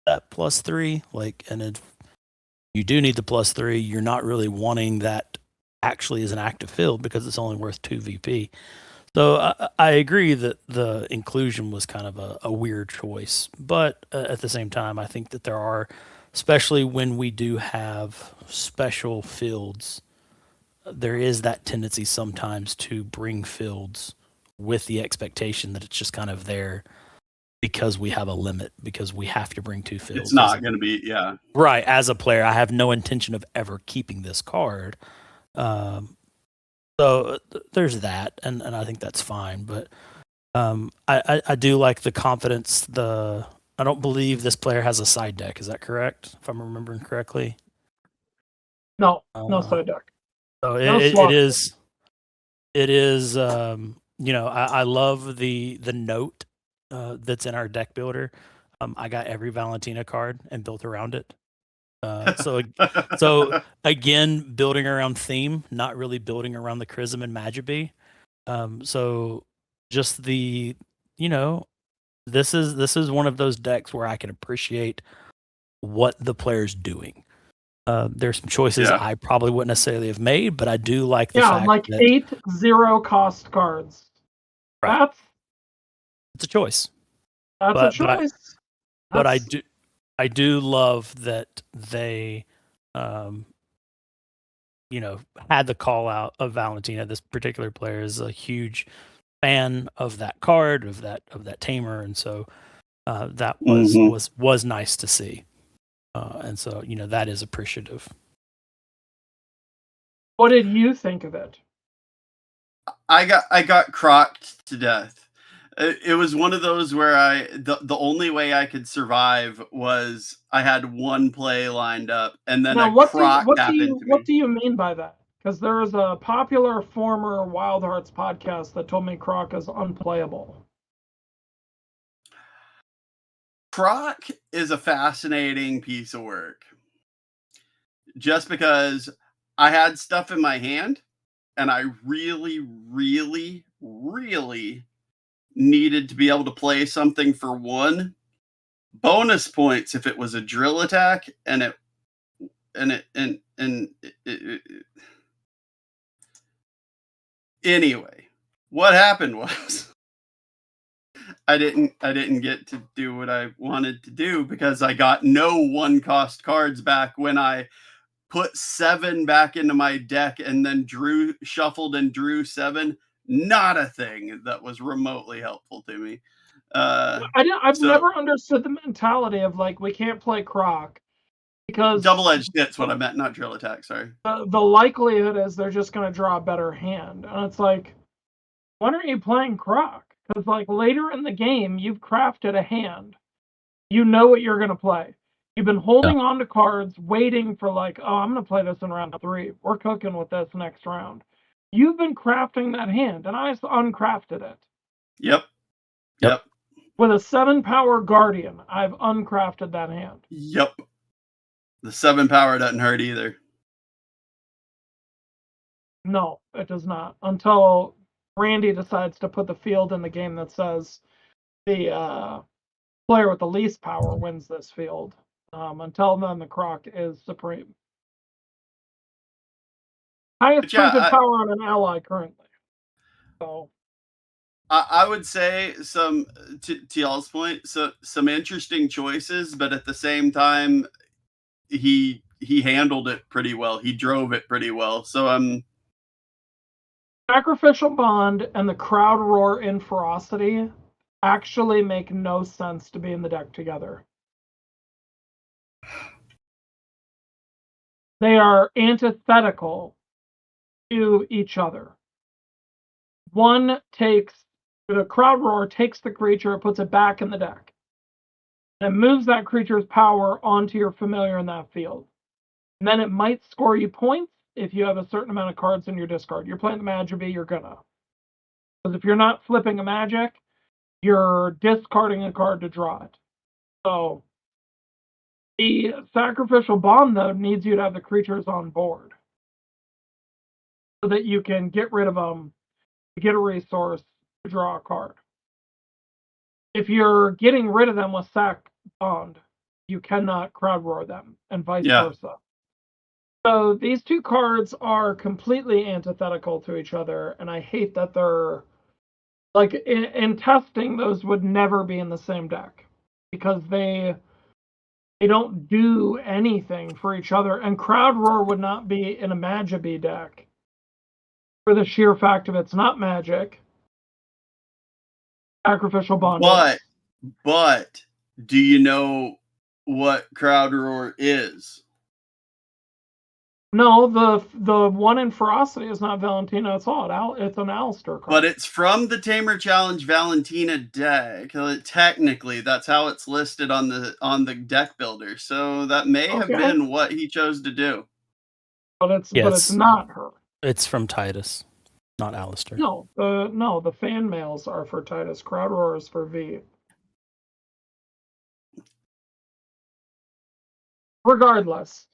that +3? Like, and if you do need the +3, you're not really wanting that actually as an active field because it's only worth 2 VP. So I agree that the inclusion was kind of a weird choice, but at the same time, I think that there are, especially when we do have special fields, there is that tendency sometimes to bring fields with the expectation that it's just kind of there because we have a limit, because we have to bring 2 fields. It's not going to be, yeah. Right. As a player, I have no intention of ever keeping this card. So there's that, and I think that's fine. But I do like the confidence. I don't believe this player has a side deck. Is that correct? If I'm remembering correctly. No side deck. So No it is. It is. I love the note that's in our deck builder. I got every Valentina card and built around it. So again, building around theme, not really building around the Chrism and Magibee. So just the, this is one of those decks where I can appreciate what the player's doing. There's some choices I probably wouldn't necessarily have made, but I do like the fact like that 8 0 cost cards. Right. It's a choice. That's a choice. But I do love that they, had the call out of Valentina. This particular player is a huge fan of that card, of that Tamer, and so that was nice to see. And so that is appreciative. What did you think of it? I got crocked to death. It was one of those where the only way I could survive was I had one play lined up, and then Now, a croc happened to what me. do you mean by that? Because there is a popular former Wild Hearts podcast that told me Croc is unplayable. Croc is a fascinating piece of work. Just because I had stuff in my hand, and I really, really, really needed to be able to play something for one. Bonus points if it was a drill attack and anyway, what happened was I didn't get to do what I wanted to do because I got no one cost cards back when I put 7 back into my deck and then shuffled and drew 7. Not a thing that was remotely helpful to me. I've So never understood the mentality of like we can't play Croc because double-edged hits what I meant, not drill attack. Sorry. the likelihood is they're just going to draw a better hand, and it's like, why aren't you playing Croc? Because like later in the game, you've crafted a hand. You know what you're going to play. You've been holding on to cards, waiting for like, oh, I'm going to play this in round 3. We're cooking with this next round. You've been crafting that hand, and I just uncrafted it. Yep. With a 7-power Guardian, I've uncrafted that hand. Yep. The 7 power doesn't hurt either. No, it does not. Until Randy decides to put the field in the game that says the player with the least power wins this field. Until then, the Croc is supreme. Highest printed power on an ally currently. So I would say to y'all's point, some interesting choices, but at the same time, he handled it pretty well. He drove it pretty well. So Sacrificial Bond and the Crowd Roar in Ferocity actually make no sense to be in the deck together. They are antithetical to each other. One takes the Crowd Roar, takes the creature, puts it back in the deck, and moves that creature's power onto your familiar in that field. And then it might score you points if you have a certain amount of cards in your discard. You're playing the Magic, you're gonna. Because if you're not flipping a Magic, you're discarding a card to draw it. So the Sacrificial Bond, though, needs you to have the creatures on board so that you can get rid of them, get a resource, to draw a card. If you're getting rid of them with Sac Bond, you cannot Crowd Roar them, and vice versa. So these two cards are completely antithetical to each other, and I hate that they're like in testing, those would never be in the same deck because they don't do anything for each other, and Crowd Roar would not be in a Magic deck for the sheer fact of it's not Magic. Sacrificial Bond. But do you know what Crowd Roar is? No, the one in Ferocity is not Valentina. It's an Alistair card. But it's from the Tamer Challenge Valentina deck. Technically, that's how it's listed on the deck builder. So that may have been what he chose to do. But it's not her. It's from Titus, not Alistair. No, the fan mails are for Titus. Crowd Roar is for V. Regardless,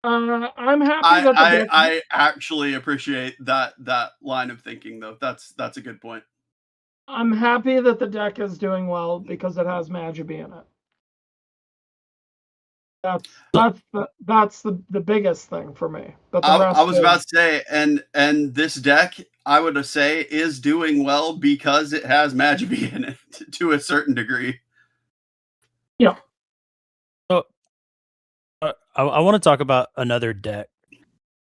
I'm happy that I actually appreciate that line of thinking, though. That's a good point. I'm happy that the deck is doing well because it has Magic in it. That's the biggest thing for me. But the rest I was about to say, and this deck, I would say, is doing well because it has Magic in it to a certain degree. Yeah. So I want to talk about another deck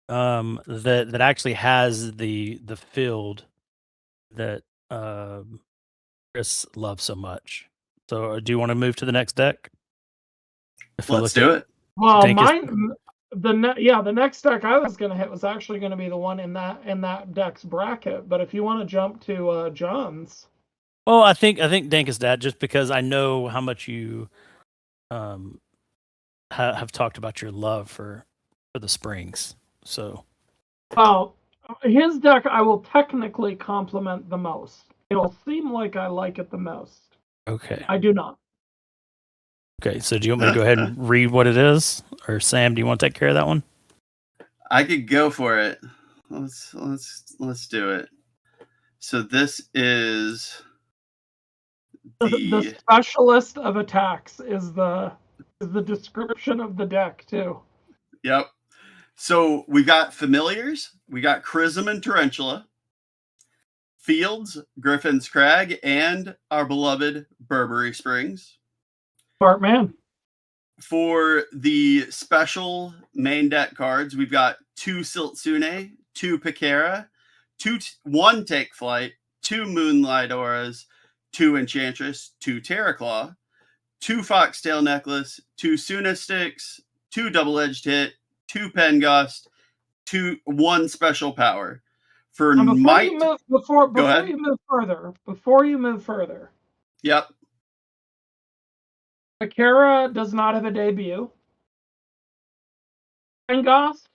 that actually has the field that Chris loves so much. So do you want to move to the next deck? Let's do it. Well, the next deck I was going to hit was actually going to be the one in that deck's bracket. But if you want to jump to John's, Well, I think Dank is that just because I know how much you have talked about your love for the springs. So, well, his deck I will technically compliment the most. It'll seem like I like it the most. okay. I do not. Okay, so do you want me to go ahead and read what it is, or Sam, do you want to take care of that one? I could go for it. Let's do it. So this is the specialist of attacks is the description of the deck too. Yep. So we got familiars, we got Chrism and Tarantula, Fields, Griffin's Crag, and our beloved Burberry Springs. Smart man. For the special main deck cards, we've got 2 Siltsune, 2 Pikera, 1 Take Flight, 2 Moonlight Auras, 2 Enchantress, 2 Terraclaw, 2 Foxtail Necklace, 2 Suna Sticks, 2 Double-Edged Hit, 2 Pengust, 1 Special Power. For Before ahead. you move further. Yep. Akira does not have a debut. Pengast,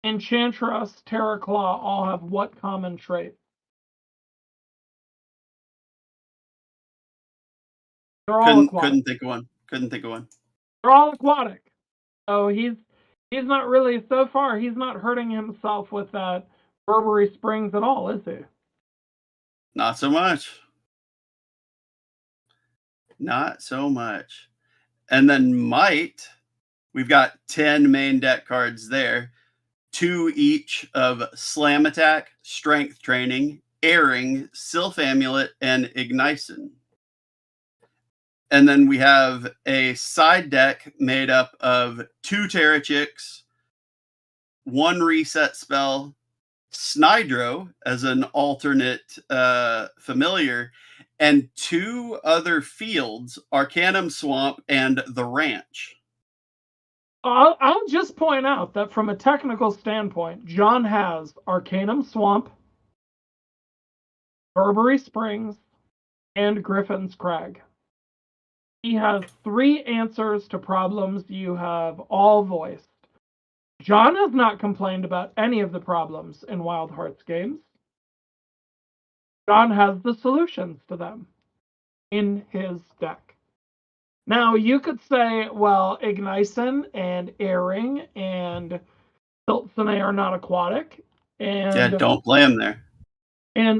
Enchantress, Terraclaw all have what common trait? They're all aquatic. Couldn't think of one. They're all aquatic. So he's not really, so far, he's not hurting himself with that Burberry Springs at all, is he? Not so much. Not so much. And then Might, we've got 10 main deck cards there. 2 each of Slam Attack, Strength Training, Airing, Sylph Amulet, and Ignition. And then we have a side deck made up of 2 Terrachicks, 1 Reset Spell, Snydro as an alternate familiar, and 2 other fields, Arcanum Swamp and The Ranch. I'll just point out that from a technical standpoint, John has Arcanum Swamp, Burberry Springs, and Griffin's Crag. He has 3 answers to problems you have all voiced. John has not complained about any of the problems in Wild Hearts games. John has the solutions to them in his deck. Now, you could say, well, Ignition and Airing and Siltsune are not aquatic. And yeah, don't play them there. And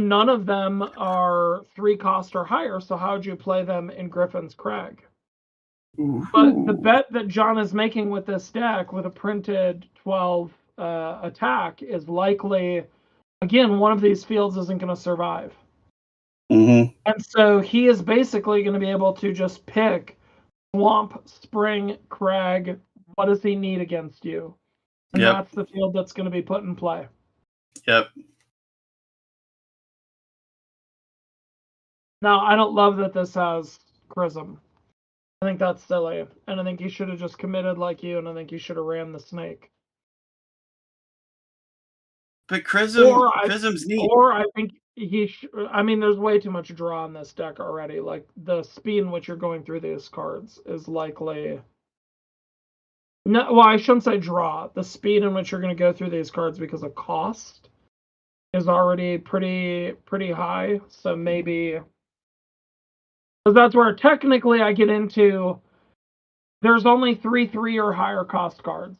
none of them are 3 cost or higher, so how'd you play them in Griffin's Crag? Ooh. But the bet that John is making with this deck, with a printed 12 attack, is likely, again, one of these fields isn't going to survive. Mm-hmm. And so he is basically going to be able to just pick Swamp, Spring, Crag. What does he need against you? And that's the field that's going to be put in play. Yep. Now, I don't love that this has Chrism. I think that's silly. And I think he should have just committed like you, and I think he should have ran the snake. But Chrism's neat. Or I think I mean, there's way too much draw on this deck already. Like, the speed in which you're going through these cards is likely... No, well, I shouldn't say draw. The speed in which you're going to go through these cards because of cost is already pretty high. So maybe... Because that's where technically I get into... There's only 3/3 or higher cost cards.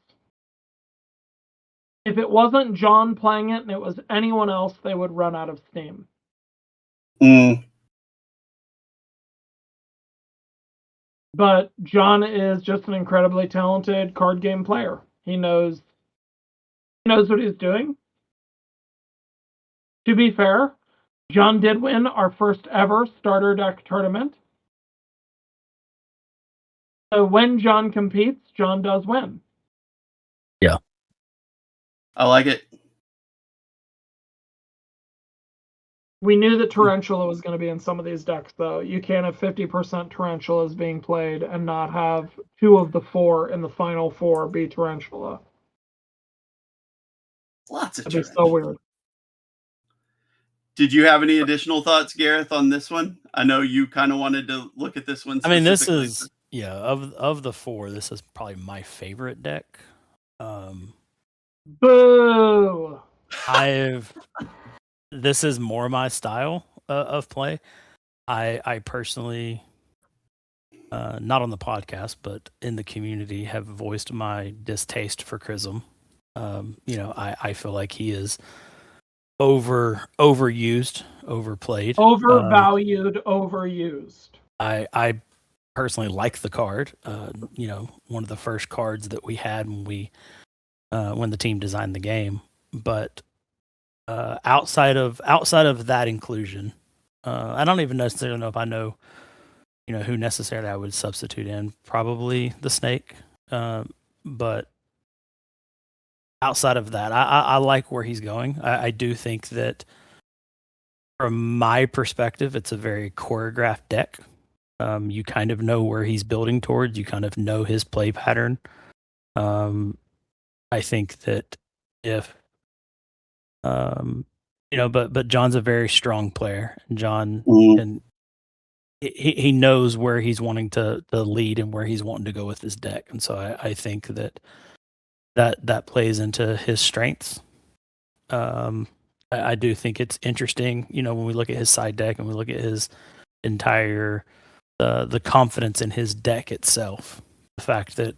If it wasn't John playing it and it was anyone else, they would run out of steam. But John is just an incredibly talented card game player. He knows what he's doing. To be fair, John did win our first ever starter deck tournament. So when John competes, John does win. Yeah. I like it. We knew that Tarantula was going to be in some of these decks, though. You can't have 50% Tarantulas being played and not have 2 of the 4 in the final 4 be Tarantula. Lots of That'd be so weird. Did you have any additional thoughts, Gareth, on this one? I know you kind of wanted to look at this one I mean, this specifically. is of the four, this is probably my favorite deck. Boo! This is more my style of play. I personally, not on the podcast, but in the community, have voiced my distaste for Chrism. I feel like he is overused, overplayed, overvalued, overused. I personally like the card. One of the first cards that we had when the team designed the game. But outside of that inclusion, I don't even necessarily know if I know, who necessarily I would substitute in. Probably the snake, but outside of that, I like where he's going. I do think that, from my perspective, it's a very choreographed deck. You kind of know where he's building towards. You kind of know his play pattern. I think that if, but John's a very strong player. John and he knows where he's wanting to lead and where he's wanting to go with his deck, and so I think that plays into his strengths. I do think it's interesting, when we look at his side deck and we look at his entire the confidence in his deck itself. The fact that,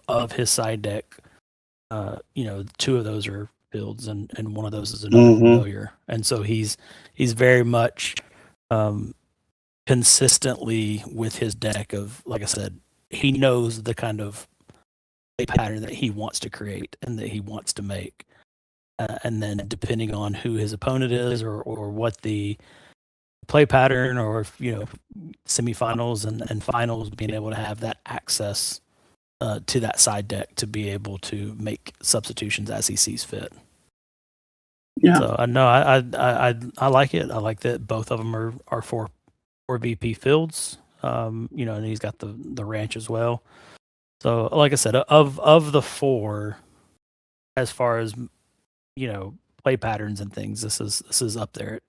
of his side deck, two of those are builds and one of those is another familiar. And so he's very much consistently with his deck of, like I said, he knows the kind of play pattern that he wants to create and that he wants to make. And then depending on who his opponent is or what the play pattern, or semifinals and finals, being able to have that access to that side deck to be able to make substitutions as he sees fit. Yeah. So I know I like it. I like that both of them are four VP fields. And he's got the ranch as well. So like I said, of the four, as far as play patterns and things, this is up there.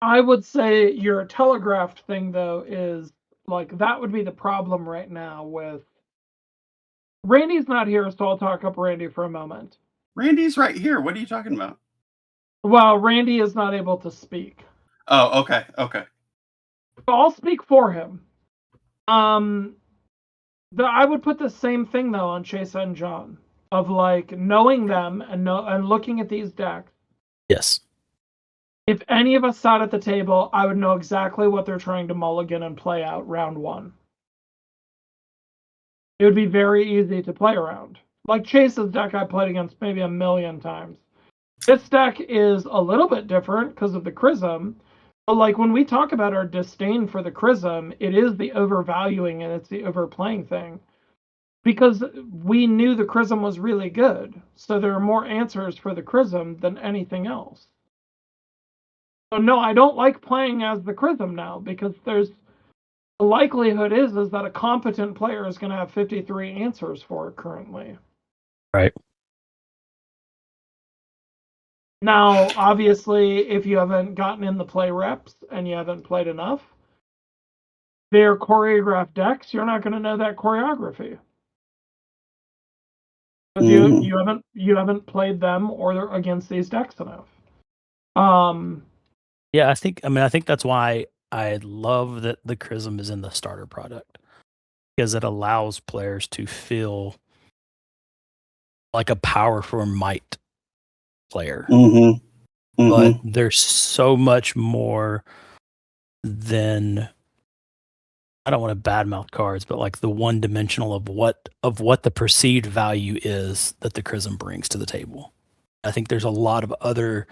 I would say your telegraphed thing, though, is like that would be the problem right now with Randy's not here, so I'll talk up Randy for a moment. Randy's right here. What are you talking about? Well, Randy is not able to speak. Oh, okay. So I'll speak for him. I would put the same thing though on Chase and John, of like knowing them and looking at these decks. Yes. If any of us sat at the table, I would know exactly what they're trying to mulligan and play out round one. It would be very easy to play around. Like Chase's deck I played against maybe a million times. This deck is a little bit different because of the Chrism. But like when we talk about our disdain for the Chrism, it is the overvaluing and it's the overplaying thing. Because we knew the Chrism was really good. So there are more answers for the Chrism than anything else. So no, I don't like playing as the Chrism now, because the likelihood is that a competent player is going to have 53 answers for it currently. Right. Now, obviously, if you haven't gotten in the play reps and you haven't played enough, they're choreographed decks. You're not going to know that choreography. Because you haven't played them or against these decks enough. Yeah, I think that's why I love that the Chrism is in the starter product, because it allows players to feel like a power for might player. But there's so much more than, I don't want to badmouth cards, but like the one dimensional of what the perceived value is that the Chrism brings to the table. I think there's a lot of other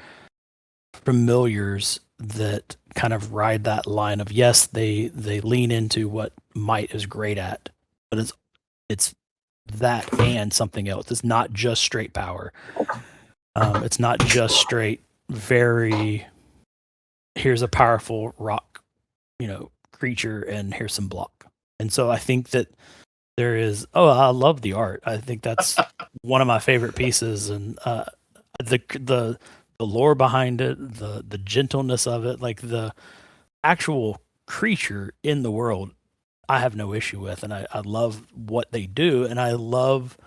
familiars that kind of ride that line of, yes, they lean into what might is great at, but it's that and something else. It's not just straight power. It's not just straight here's a powerful rock, creature, and here's some block. And so I think that there is, I love the art. I think that's one of my favorite pieces, and the lore behind it, the gentleness of it, like the actual creature in the world, I have no issue with, and I love what they do, and I love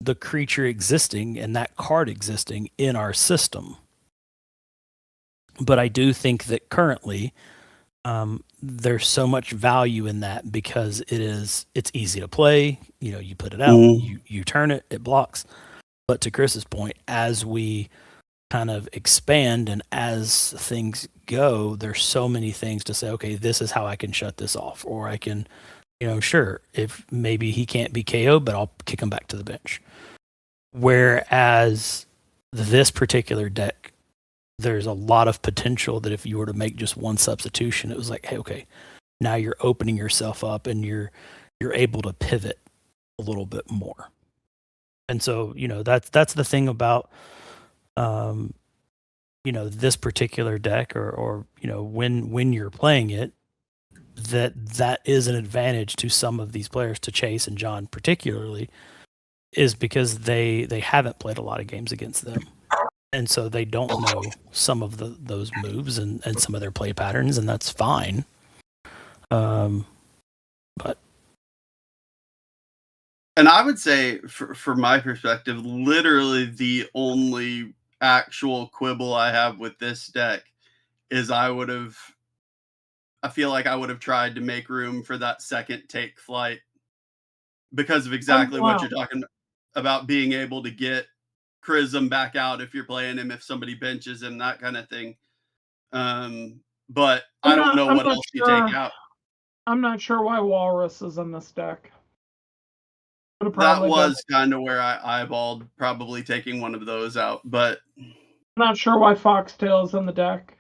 the creature existing and that card existing in our system. But I do think that currently there's so much value in that because it's easy to play. You put it out, you turn it, it blocks. But to Chris's point, as we kind of expand and as things go, there's so many things to say, okay, this is how I can shut this off, or I can, sure, if maybe he can't be KO'd, but I'll kick him back to the bench. Whereas this particular deck, there's a lot of potential that if you were to make just one substitution, it was like, hey, okay, now you're opening yourself up and you're able to pivot a little bit more. And so, that's the thing about this particular deck or when you're playing it, that is an advantage to some of these players, to Chase and John particularly, is because they haven't played a lot of games against them. And so they don't know some of those moves and some of their play patterns, and that's fine. But and I would say, from my perspective, literally the only actual quibble I have with this deck is I feel like I would have tried to make room for that second take flight because of exactly what you're talking about, being able to get Chrism back out if you're playing him, if somebody benches him, that kind of thing. But I don't know what else you take out. I'm not sure why Walrus is in this deck. That was kind of where I eyeballed probably taking one of those out, but I'm not sure why Foxtail's in the deck.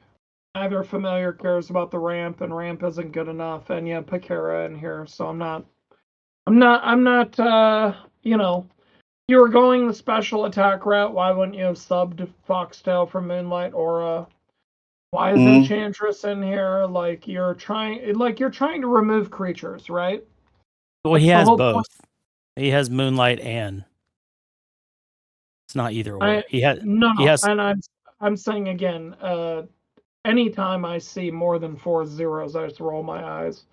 Neither familiar cares about the ramp, and ramp isn't good enough. And yeah, Pakara in here, so I'm not. You were going the special attack route. Why wouldn't you have subbed Foxtail from Moonlight Aura? Why is Enchantress in here? Like you're trying to remove creatures, right? Well, he has both. Point. He has Moonlight and it's not either or. He has. And I'm saying again, anytime I see more than 4 zeros, I just roll my eyes.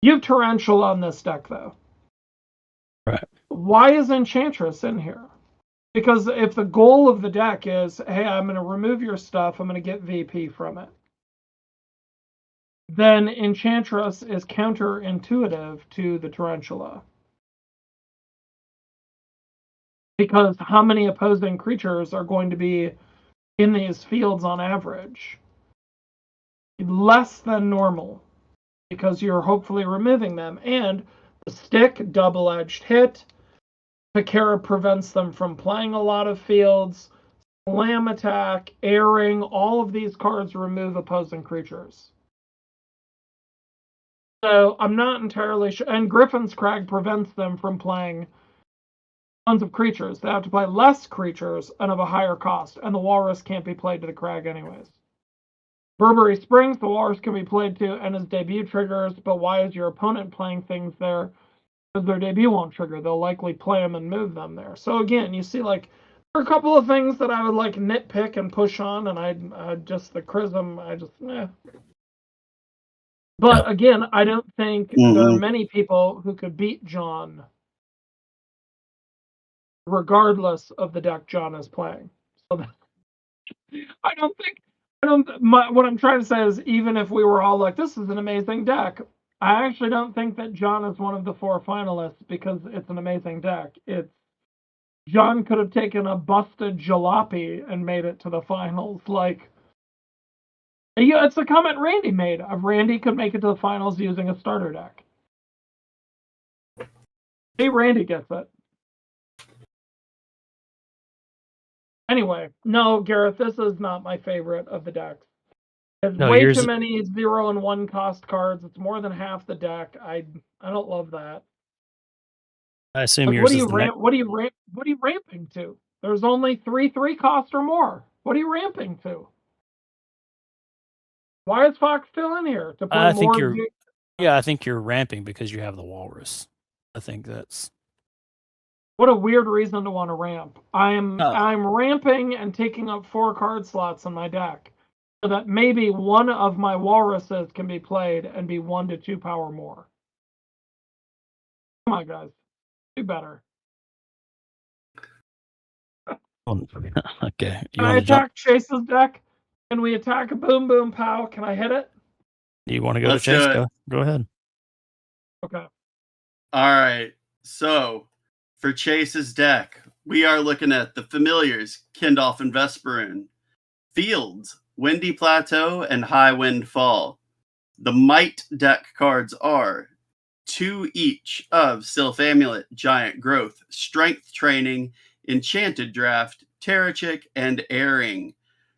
You have Tarantula on this deck, though. Right. Why is Enchantress in here? Because if the goal of the deck is, hey, I'm going to remove your stuff, I'm going to get VP from it, then Enchantress is counterintuitive to the Tarantula. Because how many opposing creatures are going to be in these fields on average? Less than normal, because you're hopefully removing them. And the stick, double-edged hit. Pakara prevents them from playing a lot of fields. Slam attack, airing, all of these cards remove opposing creatures. So I'm not entirely sure. And Griffin's Crag prevents them from playing tons of creatures. They have to play less creatures and of a higher cost. And the Walrus can't be played to the Crag anyways. Burberry Springs, the Walrus can be played to and as debut triggers, but why is your opponent playing things there? Because their debut won't trigger. They'll likely play them and move them there. So again, you see, like, there are a couple of things that I would like nitpick and push on, and I just the Chrism, But again, I don't think there are many people who could beat John, regardless of the deck John is playing. So what I'm trying to say is, even if we were all like, this is an amazing deck, I actually don't think that John is one of the 4 finalists because it's an amazing deck. John could have taken a busted jalopy and made it to the finals. Like, it's a comment Randy made of Randy could make it to the finals using a starter deck. Hey, Randy gets it. Anyway, no, Gareth, this is not my favorite of the decks. There's way too many 0 and 1 cost cards. It's more than half the deck. I don't love that. I assume yours is what are you ramping to? There's only 3/3 cost or more. What are you ramping to? Why is Fox still in here to play I think you're ramping because you have the Walrus. I think that's What a weird reason to want to ramp. I'm ramping and taking up 4 card slots in my deck so that maybe one of my walruses can be played and be 1 to 2 power more. Come on, guys. Do better. Okay. Can I attack Chase's deck? Can we attack a Boom Boom Pow? Can I hit it? You want to go to Chase? Go ahead. Okay. All right. So for Chase's deck, we are looking at the familiars, Kindolf and Vesperoon, Fields, Windy Plateau, and High Wind Fall. The Might deck cards are 2 each of Sylph Amulet, Giant Growth, Strength Training, Enchanted Draft, Terrachik, and Airing.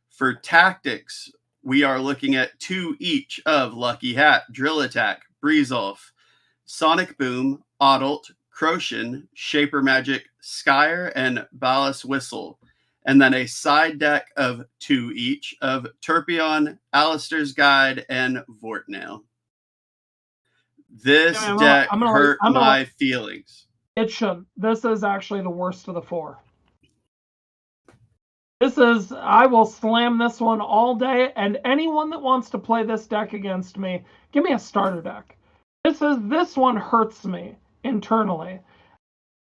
For tactics, we are looking at 2 each of Lucky Hat, Drill Attack, Breeze Off, Sonic Boom, Adult, Croshan, Shaper Magic, Skyer, and Ballast Whistle. And then a side deck of 2 each of Turpion, Alistair's Guide, and Vortnail. This deck hurt my feelings. It shouldn't. This is actually the worst of the 4. I will slam this one all day, and anyone that wants to play this deck against me, give me a starter deck. This one hurts me internally.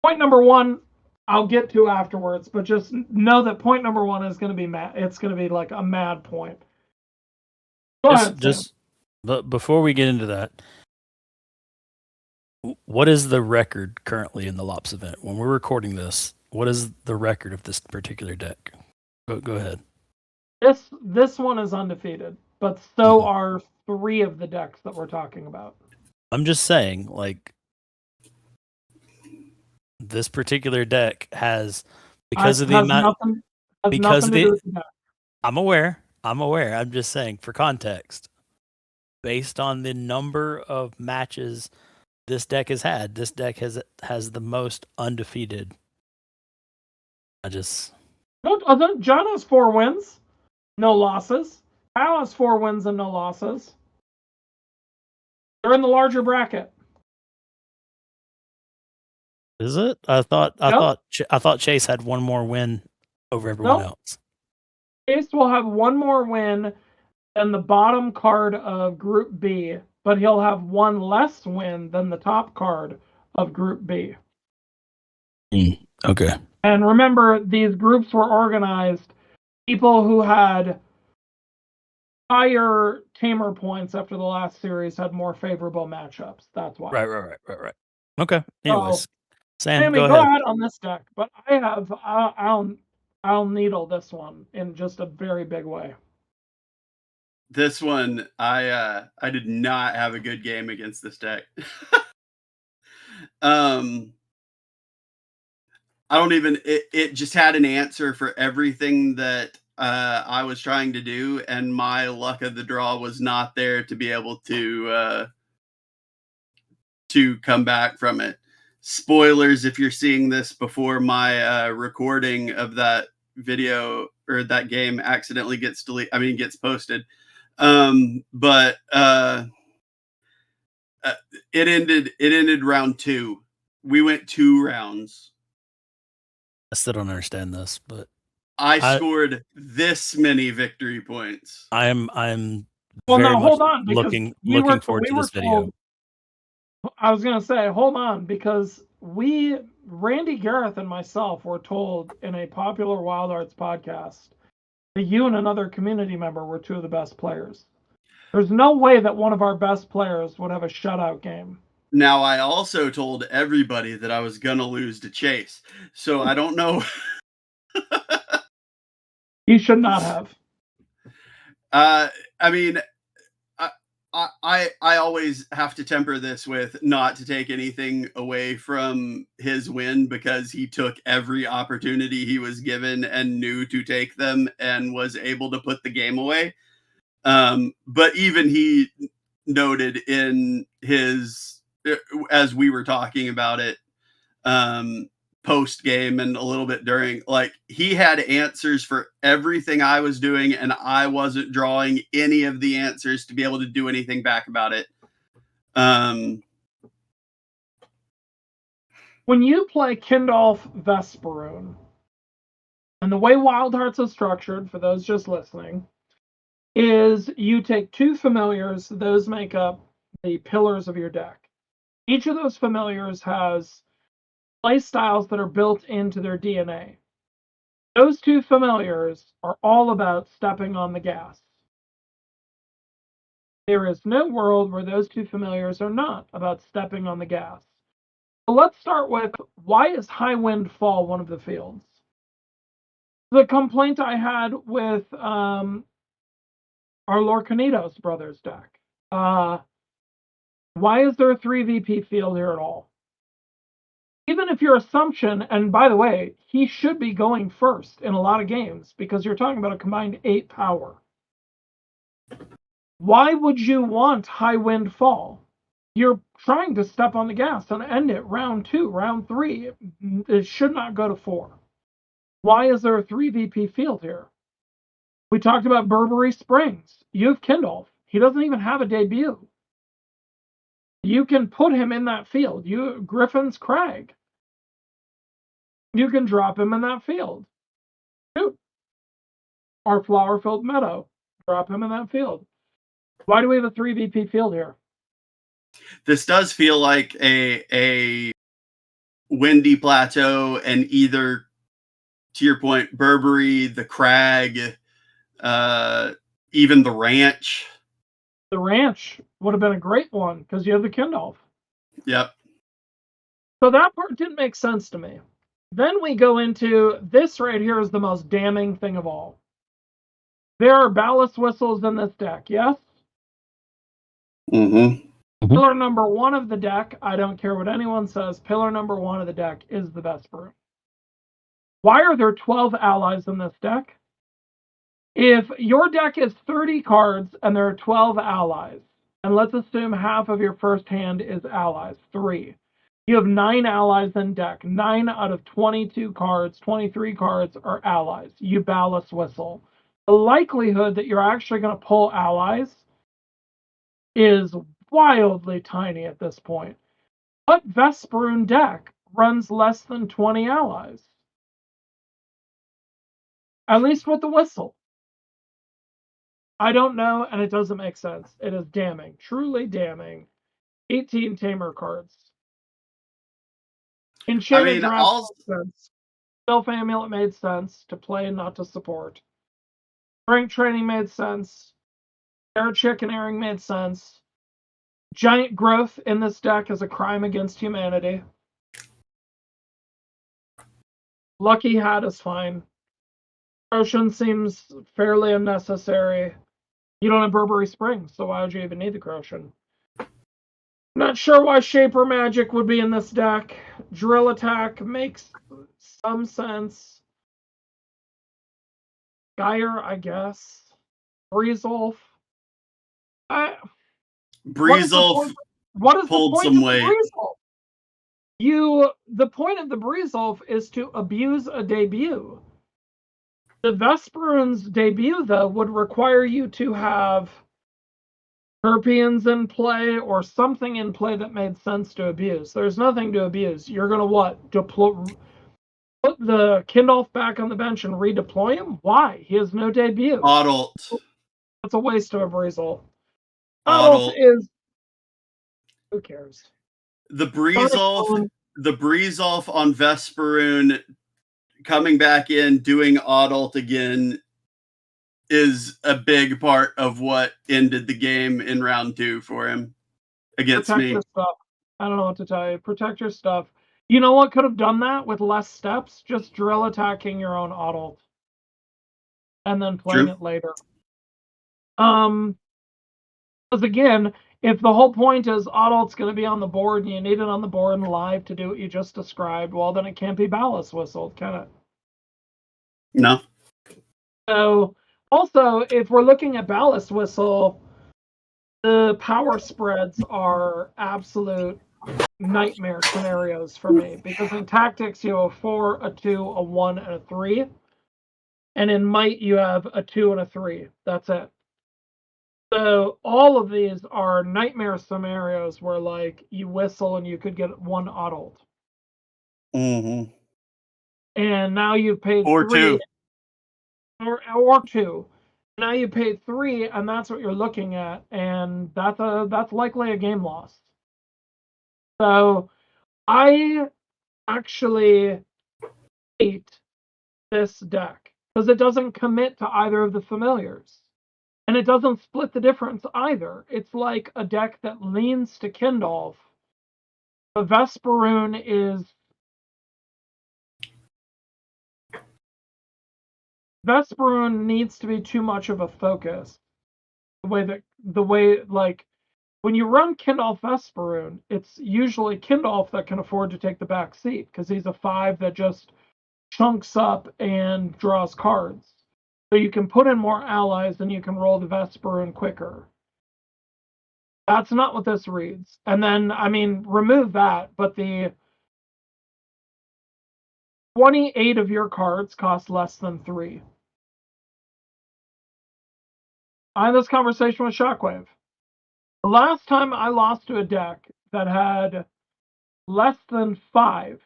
Point number 1, I'll get to afterwards, but just know that point number 1 is going to be mad. It's going to be like a mad point. Go ahead, Sam. But before we get into that, what is the record currently in the Lops event? When we're recording this, what is the record of this particular deck? Go ahead. This one is undefeated, but so are 3 of the decks that we're talking about. I'm just saying, like, this particular deck has, because of the amount, because of the, I'm aware. I'm just saying, for context, based on the number of matches this deck has had, this deck has the most undefeated. John has 4 wins, no losses. Al has 4 wins and no losses. They're in the larger bracket. Is it? I thought Chase had 1 more win over everyone else. Chase will have 1 more win than the bottom card of Group B, but he'll have 1 less win than the top card of Group B. Okay. And remember, these groups were organized. People who had higher Tamer points after the last series had more favorable matchups. That's why. Right. Okay. Anyways, Sam, Sammy, go ahead on this deck, but I'll needle this one in just a very big way. This one, I did not have a good game against this deck. I don't even. It just had an answer for everything that I was trying to do, and my luck of the draw was not there to be able to come back from it. Spoilers if you're seeing this before my recording of that video or that game accidentally gets deleted. I mean, gets posted. But it ended round 2. We went 2 rounds. I still don't understand this, but I scored this many victory points. I'm well, now hold on, looking forward to this video. I was gonna say, hold on, because Randy Gareth and myself were told in a popular Wild Arts podcast that you and another community member were 2 of the best players. There's no way that one of our best players would have a shutout game. Now, I also told everybody that I was going to lose to Chase. So I don't know. You should not have. I mean, I always have to temper this with not to take anything away from his win, because he took every opportunity he was given and knew to take them and was able to put the game away. But even he noted in his, as we were talking about it, post game and a little bit during, like, he had answers for everything I was doing, and I wasn't drawing any of the answers to be able to do anything back about it. When you play Kindolf Vesperoon, and the way Wild Hearts is structured, for those just listening, is you take 2 familiars, those make up the pillars of your deck. Each of those familiars has play styles that are built into their DNA. Those 2 familiars are all about stepping on the gas. There is no world where those 2 familiars are not about stepping on the gas. So let's start with, why is High Wind Fall one of the fields? The complaint I had with our Lorcanitos brothers deck. Why is there a 3 VP field here at all? Even if your assumption, and by the way, he should be going first in a lot of games because you're talking about a combined 8 power. Why would you want High Wind Fall? You're trying to step on the gas and end it round 2, round 3. It should not go to 4. Why is there a 3 VP field here? We talked about Burberry Springs. You have Kindolf. He doesn't even have a debut. You can put him in that field. Griffin's Crag. You can drop him in that field. Shoot. Our Flower-Filled Meadow. Drop him in that field. Why do we have a 3 VP field here? This does feel like a windy plateau, and either, to your point, Burberry, the Crag, even the Ranch. The Ranch would have been a great one because you have the Kindolf. Yep. So that part didn't make sense to me. Then we go into this right here is the most damning thing of all. There are ballast whistles in this deck, yes? Mm-hmm. Pillar number 1 of the deck, I don't care what anyone says, pillar number 1 of the deck is the best brew. Why are there 12 allies in this deck? If your deck is 30 cards and there are 12 allies, and let's assume half of your first hand is allies, 3. You have 9 allies in deck. 9 out of 22 cards, 23 cards are allies. You ballast whistle. The likelihood that you're actually going to pull allies is wildly tiny at this point. What Vesperoon deck runs less than 20 allies? At least with the whistle. I don't know, and it doesn't make sense. It is damning, truly damning. 18 Tamer cards. Enchanted Draft made sense. Self Amulet made sense to play and not to support. Strength Training made sense. Air Chicken Airing made sense. Giant Growth in this deck is a crime against humanity. Lucky Hat is fine. Crotian seems fairly unnecessary. You don't have Burberry Springs, so why would you even need the Crotian? Not sure why Shaper Magic would be in this deck. Drill Attack makes some sense. Geyer, I guess. Breezolf. Breezolf what is pulled the point some of weight. Breezolf? The point of the Breezolf is to abuse a debut. The Vesperoon's debut, though, would require you to have Herpians in play or something in play that made sense to abuse. There's nothing to abuse. You're going to what? Put the Kindolf back on the bench and redeploy him? Why? He has no debut. Adult. That's a waste of a Breezolf. Adult is... Who cares? The Breezolf on Vesperoon coming back in, doing Adult again, is a big part of what ended the game in round 2 for him against Protect me. your stuff. I don't know what to tell you. Protect your stuff. You know what could have done that with less steps? Just drill attacking your own Adult. And then playing it later. Because again, if the whole point is Adult's going to be on the board and you need it on the board and live to do what you just described, well, then it can't be ballast whistled, can it? No. So, also, if we're looking at ballast whistle, the power spreads are absolute nightmare scenarios for me, because in tactics you have a 4, a 2, a 1, and a 3, and in might you have a 2 and a 3. That's it. So all of these are nightmare scenarios where, like, you whistle and you could get 1 adult. Mm-hmm. And now you've paid Or 3 2. or 2. Now you paid 3, and that's what you're looking at, and that's likely a game loss. So I actually hate this deck because it doesn't commit to either of the familiars. And it doesn't split the difference either. It's like a deck that leans to Kindolf. The Vesperoon needs to be too much of a focus. The way like when you run Kindolf Vesperoon, it's usually Kindolf that can afford to take the back seat because he's a 5 that just chunks up and draws cards. So you can put in more allies and you can roll the Vesperoon quicker. That's not what this reads. And then, I mean, remove that, but the 28 of your cards cost less than 3. I had this conversation with Shockwave. The last time I lost to a deck that had less than 5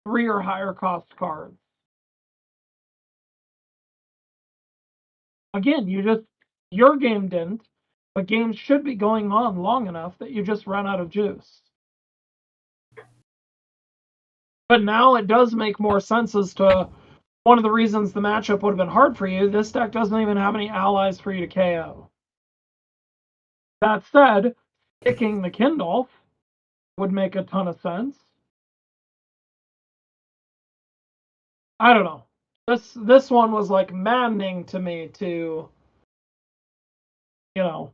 3 or higher cost cards. Again, your game didn't, but games should be going on long enough that you just run out of juice. But now it does make more sense as to one of the reasons the matchup would have been hard for you. This deck doesn't even have any allies for you to KO. That said, picking the Kindolf would make a ton of sense. I don't know. This one was like maddening to me to, you know.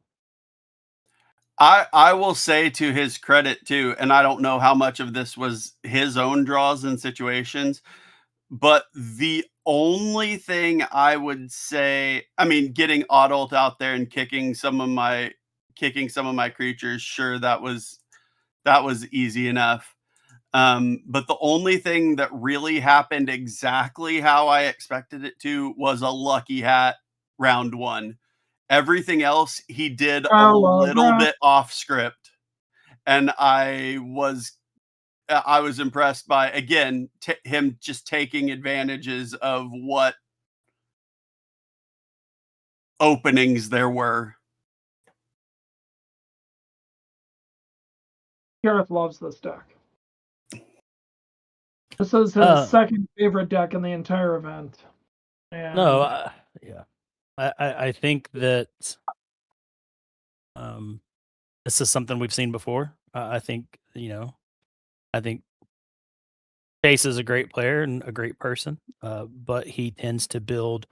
I will say to his credit too, and I don't know how much of this was his own draws and situations, but the only thing I would say, I mean, getting Adult out there and kicking some of my creatures, sure, that was easy enough. But the only thing that really happened exactly how I expected it to was a lucky hat round 1. Everything else he did a little bit off script, and I was impressed by, again, him just taking advantages of what openings there were. Gareth loves this deck. This is his second favorite deck in the entire event. And no, yeah, I think that this is something we've seen before. I think Chase is a great player and a great person, but he tends to build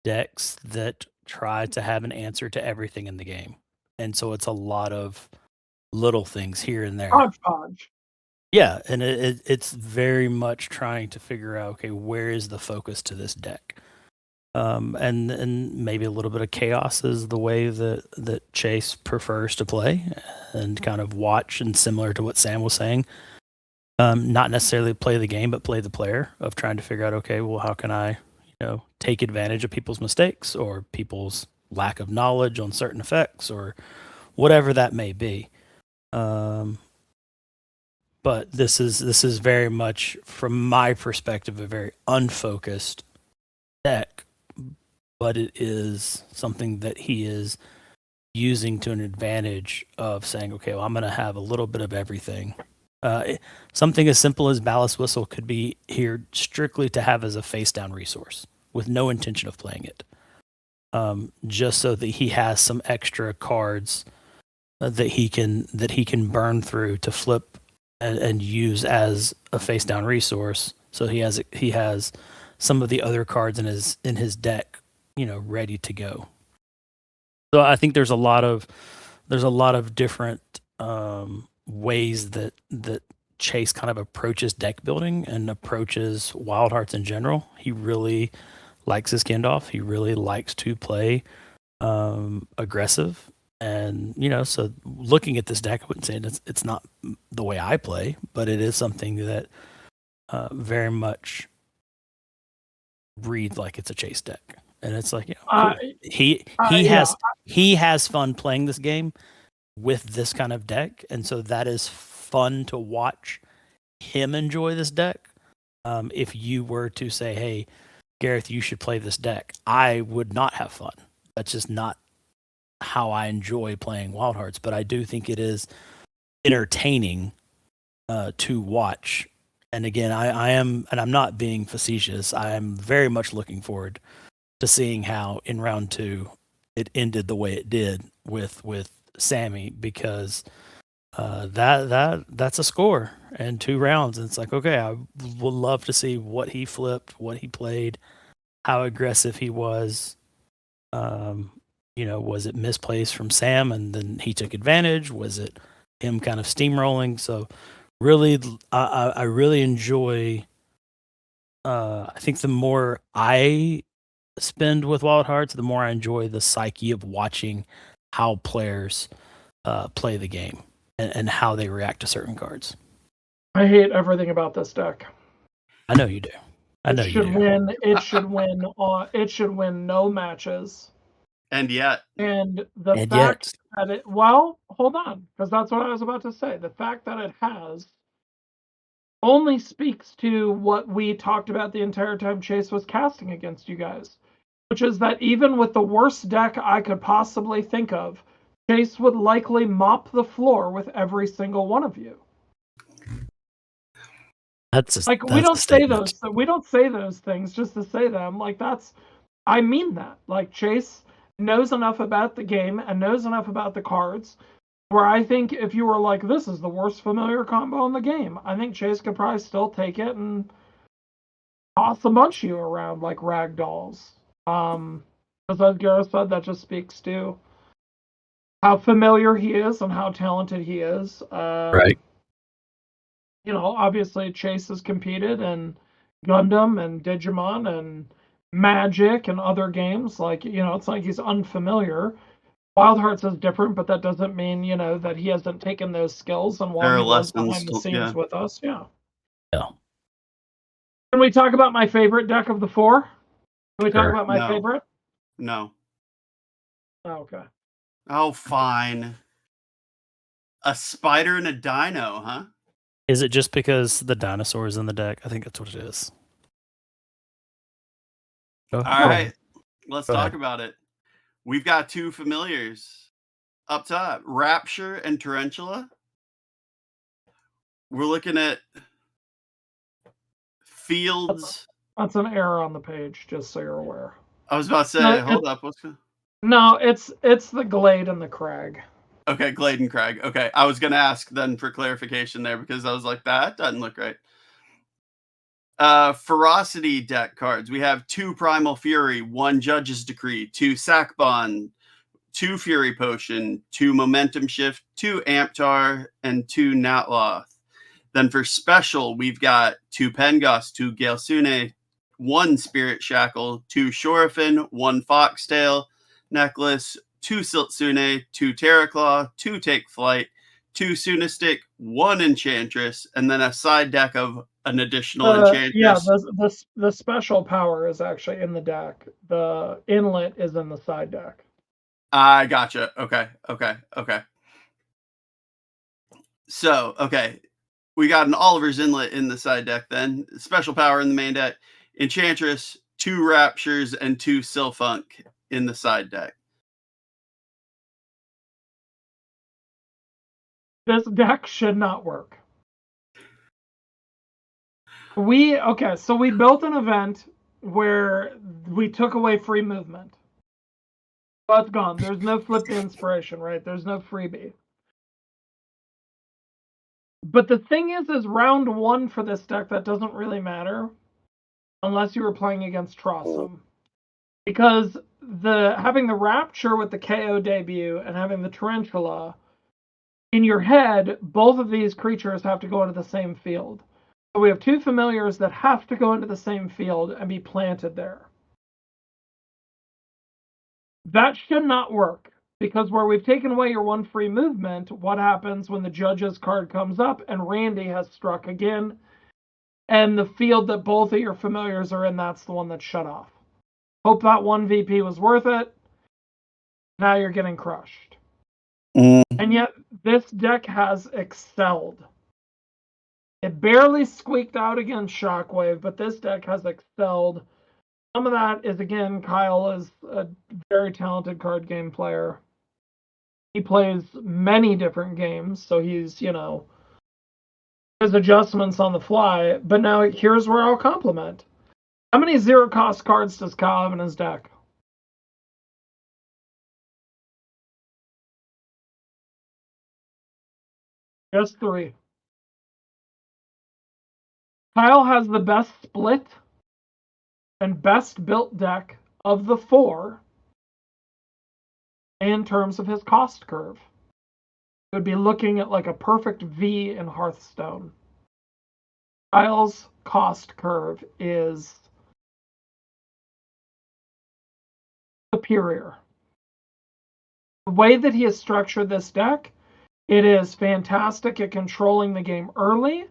decks that try to have an answer to everything in the game, and so it's a lot of little things here and there. Hodgepodge. Yeah, and it's very much trying to figure out, okay, where is the focus to this deck? And maybe a little bit of chaos is the way that Chase prefers to play, and kind of watch, and similar to what Sam was saying, not necessarily play the game, but play the player, of trying to figure out, okay, well, how can I, take advantage of people's mistakes or people's lack of knowledge on certain effects or whatever that may be. But this is very much, from my perspective, a very unfocused deck, but it is something that he is using to an advantage of saying, okay, well, I'm going to have a little bit of everything. Something as simple as Ballast Whistle could be here strictly to have as a face down resource with no intention of playing it. Just so that he has some extra cards that he can burn through to flip and use as a face down resource. So he has some of the other cards in his deck, ready to go. So I think there's a lot of different ways that Chase kind of approaches deck building and approaches Wild Hearts in general. He really likes his Kindolf. He really likes to play aggressive. And, so looking at this deck, I wouldn't say it's not the way I play, but it is something that very much reads like it's a Chase deck. And it's like, cool. He has fun playing this game with this kind of deck. And so that is fun to watch him enjoy this deck. if you were to say, hey, Gareth, you should play this deck, I would not have fun. That's just not how I enjoy playing Wild Hearts, but I do think it is entertaining to watch. And again, I am, and I'm not being facetious, I am very much looking forward to seeing how in round 2 it ended the way it did with Sammy, because that's a score and 2 rounds. And it's like, okay, I would love to see what he flipped, what he played, how aggressive he was. Was it misplaced from Sam and then he took advantage? Was it him kind of steamrolling? So really, I really enjoy. I think the more I spend with Wild Hearts, the more I enjoy the psyche of watching how players play the game and how they react to certain cards. I hate everything about this deck. I know you do. I know you do. It should win. It should win no matches. And yet. And the And fact yet. that it. Well, hold on, because that's what I was about to say. The fact that it has only speaks to what we talked about the entire time Chase was casting against you guys, which is that even with the worst deck I could possibly think of, Chase would likely mop the floor with every single one of you. We don't say those. We don't say those things just to say them. Like I mean that. Like Chase knows enough about the game and knows enough about the cards, where I think if you were like, this is the worst familiar combo in the game, I think Chase could probably still take it and toss a bunch of you around like rag dolls. As Gareth said, that just speaks to how familiar he is and how talented he is. Right. Obviously Chase has competed in Gundam and Digimon and Magic and other games. It's like he's unfamiliar. Wild Hearts is different, but that doesn't mean, that he hasn't taken those skills and while he was behind the scenes with us. Yeah. Yeah. Can we talk about my favorite deck of the 4? Can we talk about my favorite? No. Oh, okay. Oh, fine. A spider and a dino, huh? Is it just because the dinosaur is in the deck? I think that's what it is. All right. Let's talk about it. We've got 2 familiars up top, Rapture and Tarantula. We're looking at Fields. That's an error on the page, just so you're aware. I was about to say, hold up. What's going on? No, it's the Glade and the Crag. Okay, Glade and Crag. Okay, I was going to ask then for clarification there because I was like, that doesn't look right. Ferocity deck cards. We have 2 Primal Fury, 1 Judge's Decree, 2 Sack Bond, 2 Fury Potion, 2 Momentum Shift, 2 Amptar, and 2 Natloth. Then for special, we've got 2 Pengos, 2 Galsune, 1 Spirit Shackle, 2 Shorafin, 1 Foxtail Necklace, 2 Siltsune, 2 Terraclaw, 2 Take Flight, 2 Sunistic, 1 Enchantress, and then a side deck of an additional Enchantress. Yeah, the special power is actually in the deck. The inlet is in the side deck. I gotcha. Okay. So, we got an Oliver's Inlet in the side deck then. Special power in the main deck. Enchantress, 2 Raptures, and 2 Sylphunk in the side deck. This deck should not work. So we built an event where we took away free movement. Well, it's gone. There's no flip the inspiration, right? There's no freebie. But the thing is round 1 for this deck, that doesn't really matter unless you were playing against Trossum. Because having the Rapture with the KO debut and having the Tarantula, in your head, both of these creatures have to go into the same field. So we have 2 familiars that have to go into the same field and be planted there. That should not work, because where we've taken away your 1 free movement, what happens when the Judge's card comes up and Randy has struck again, and the field that both of your familiars are in, that's the one that's shut off. Hope that 1 VP was worth it. Now you're getting crushed. And yet, this deck has excelled It barely squeaked out against Shockwave, but this deck has excelled. Some of that is, again, Kyle is a very talented card game player. He plays many different games, so he's, his adjustments on the fly. But now here's where I'll compliment. How many zero-cost cards does Kyle have in his deck? Just 3. Kyle has the best split and best built deck of the 4 in terms of his cost curve. It would be looking at like a perfect V in Hearthstone. Kyle's cost curve is superior. The way that he has structured this deck, it is fantastic at controlling the game early.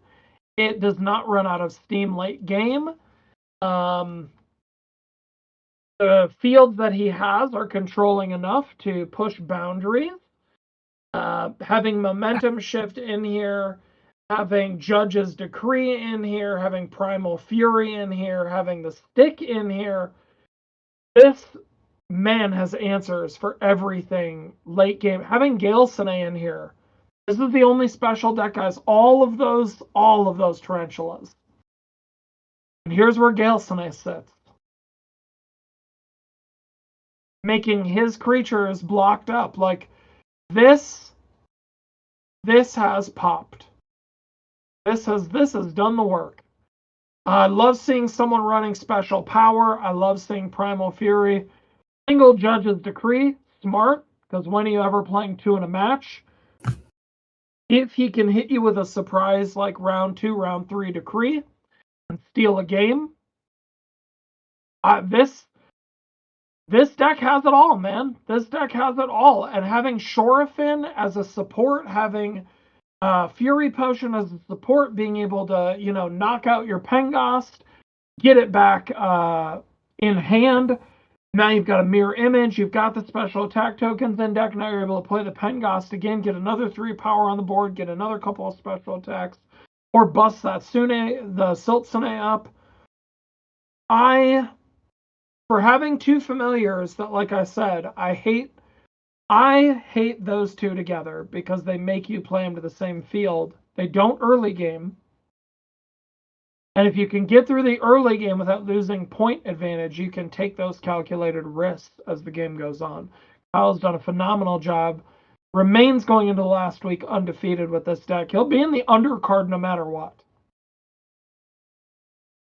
It does not run out of steam late game. The fields that he has are controlling enough to push boundaries. Having momentum shift in here, having Judge's Decree in here, having Primal Fury in here, having the stick in here. This man has answers for everything late game. Having Gale Sine in here. This is the only special deck, guys. All of those tarantulas. And here's where Gale Sine sits. Making his creatures blocked up. Like, this has popped. This has done the work. I love seeing someone running special power. I love seeing Primal Fury. Single Judge's Decree, smart, because when are you ever playing 2 in a match? If he can hit you with a surprise like round 2, round 3 Decree and steal a game, this deck has it all, man. This deck has it all. And having Shorafin as a support, having Fury Potion as a support, being able to, knock out your Penghast, get it back in hand. Now you've got a mirror image. You've got the special attack tokens in deck. Now you're able to play the Penghast again, get another 3 power on the board, get another couple of special attacks, or bust that the Silt Sune up. For having 2 familiars that, like I said, I hate those 2 together because they make you play them to the same field. They don't early game. And if you can get through the early game without losing point advantage, you can take those calculated risks as the game goes on. Kyle's done a phenomenal job. Remains going into last week undefeated with this deck. He'll be in the undercard no matter what.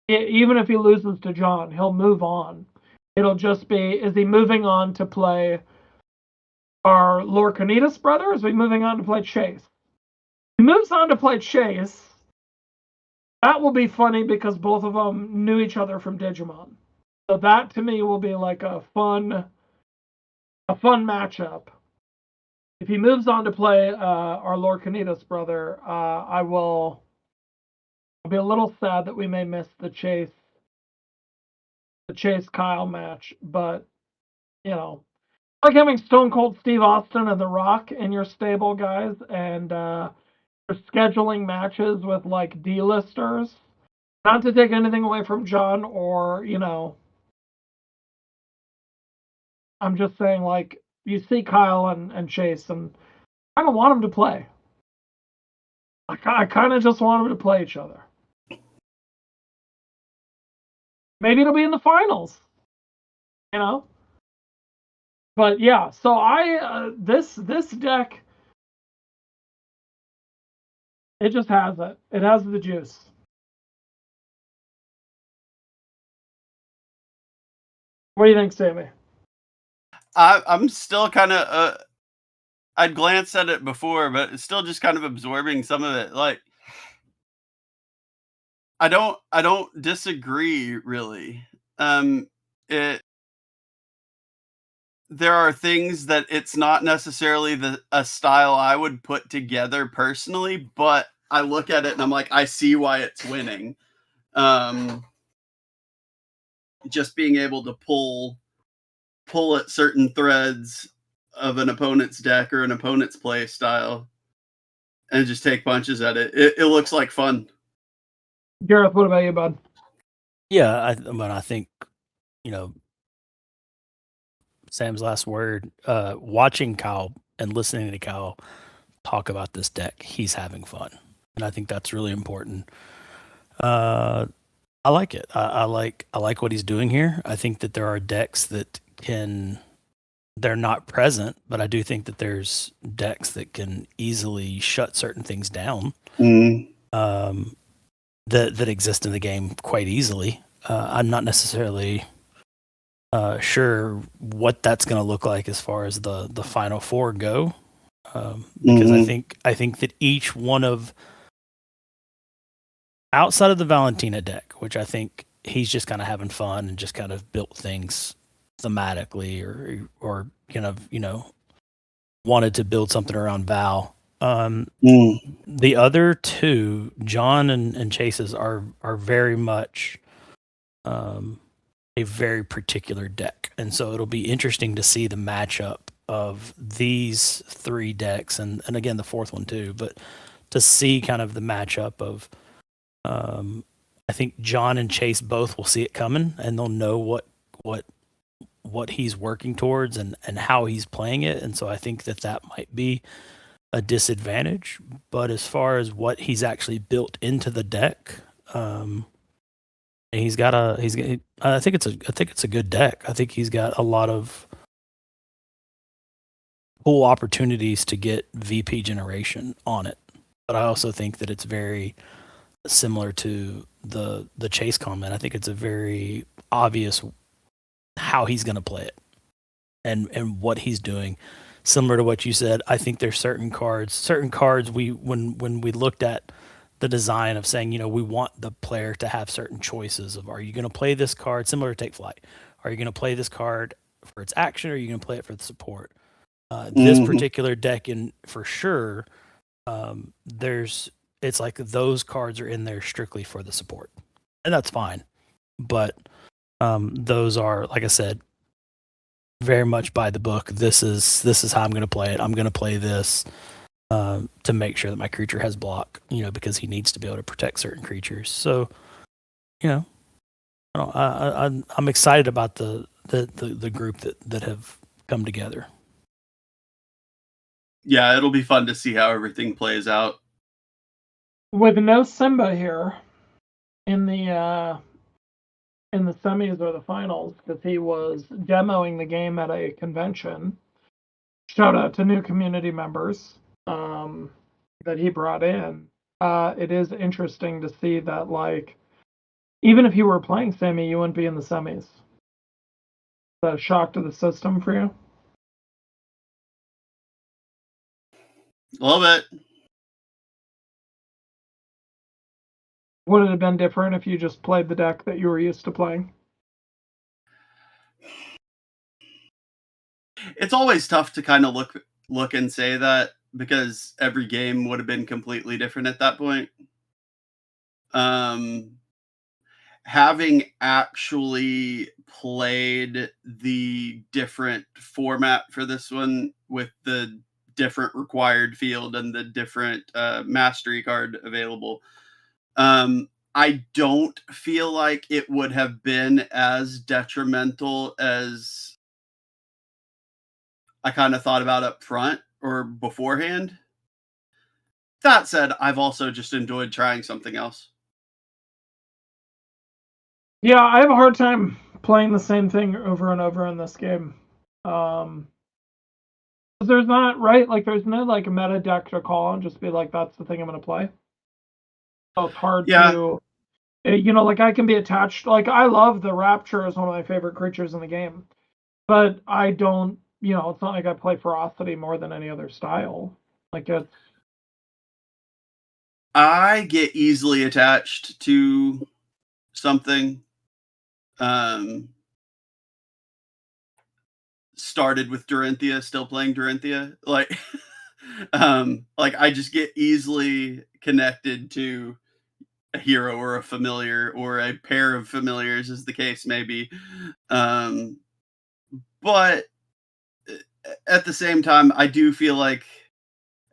Even if he loses to John, he'll move on. It'll just be, is he moving on to play our Lorcanitas brother, or is he moving on to play Chase? He moves on to play Chase. That will be funny because both of them knew each other from Digimon. So that to me will be like a fun matchup. If he moves on to play our Lorcanitas brother, I'll be a little sad that we may miss the Chase Kyle match, but like having Stone Cold Steve Austin and The Rock in your stable, guys, and scheduling matches with like D-listers. Not to take anything away from John or, I'm just saying, like, you see Kyle and Chase, and I don't want them to play. I kind of just want them to play each other. Maybe it'll be in the finals, But yeah, so this deck, it just has it. It has the juice. What do you think, Sammy? I'm still kind of I'd glanced at it before, but it's still just kind of absorbing some of it. Like, I don't disagree really. There are things that it's not necessarily a style I would put together personally, but I look at it and I'm like, I see why it's winning. Just being able to pull at certain threads of an opponent's deck or an opponent's play style and just take punches at it. It looks like fun. Gareth, what about you, bud? Yeah, I think, Sam's last word, watching Kyle and listening to Kyle talk about this deck, he's having fun. And I think that's really important. I like it. I like what he's doing here. I think that there are decks that they're not present, but I do think that there's decks that can easily shut certain things down. That exist in the game quite easily. I'm not necessarily sure what that's going to look like as far as the final four go, because I think that each one of outside of the Valentina deck, which I think he's just kind of having fun and just kind of built things thematically or wanted to build something around Val. The other two, John and Chase's, are very much a very particular deck, and so it'll be interesting to see the matchup of these three decks, and again the fourth one too. But to see kind of the matchup of, I think John and Chase both will see it coming, and they'll know what he's working towards and how he's playing it, and so I think that might be a disadvantage. But as far as what he's actually built into the deck, I think it's a good deck. I think he's got a lot of cool opportunities to get VP generation on it. But I also think that it's very similar to the Chase comment. I think it's a very obvious how he's going to play it and what he's doing. Similar to what you said, I think there's certain cards when we looked at the design of saying, we want the player to have certain choices of, are you going to play this card similar to Take Flight? Are you going to play this card for its action, or are you going to play it for the support? This particular deck, for sure, it's like those cards are in there strictly for the support, and that's fine. But those are, like I said, very much by the book. This is how I'm going to play it. I'm going to play this to make sure that my creature has block, because he needs to be able to protect certain creatures. So, I'm excited about the group that have come together. Yeah, it'll be fun to see how everything plays out. With no Simba here in the semis or the finals, because he was demoing the game at a convention. Shout out to new community members that he brought in. It is interesting to see that, like, even if you were playing Sammy, you wouldn't be in the semis. Is that a shock to the system for you? A little bit. Would it have been different if you just played the deck that you were used to playing? It's always tough to kind of look and say that, because every game would have been completely different at that point. Having actually played the different format for this one with the different required field and the different mastery card available, I don't feel like it would have been as detrimental as I kind of thought about up front or beforehand. That said, I've also just enjoyed trying something else. Yeah, I have a hard time playing the same thing over and over in this game. There's not, right? Like, there's no, like, meta deck to call and just be like, that's the thing I'm going to play. So it's hard to, like, I can be attached. Like, I love the Rapture as one of my favorite creatures in the game. But I don't, it's not like I play Ferocity more than any other style. Like, it's... I get easily attached to something. Started with Dorinthia, still playing Dorinthia. Like, like I just get easily connected to a hero or a familiar or a pair of familiars, as the case may be. But at the same time, I do feel like,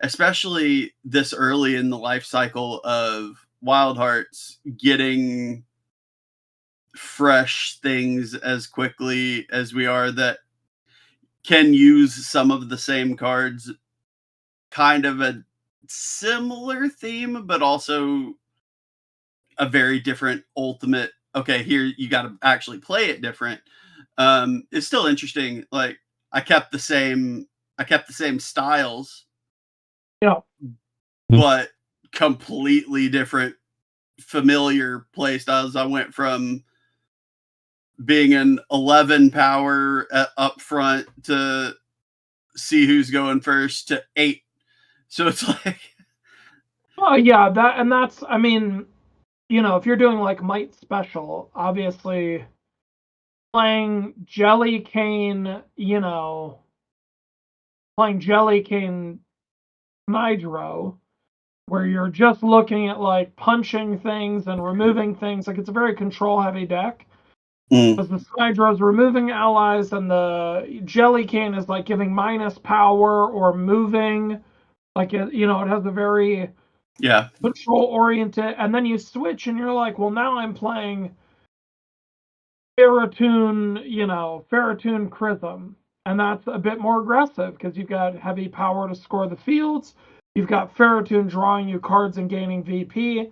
especially this early in the life cycle of Wild Hearts getting fresh things as quickly as we are that can use some of the same cards, kind of a similar theme, but also a very different ultimate. Okay, here you got to actually play it different. It's still interesting. Like I kept the same styles, Yeah. but completely different familiar play styles. I went from being an 11 power up front to see who's going first to 8. So it's like, Oh yeah, that's I mean, if you're doing like Might Special, obviously playing Jelly Cane, playing Jelly Cane Nitro, where you're just looking at like punching things and removing things, like it's a very control heavy deck. Because the Snydro is removing allies and the Jelly Cane is like giving minus power or moving. Like it has a very control oriented, and then you switch and you're like, well, now I'm playing Ferrotoon Chrism, and that's a bit more aggressive because you've got heavy power to score the fields. You've got Ferrotoon drawing you cards and gaining VP.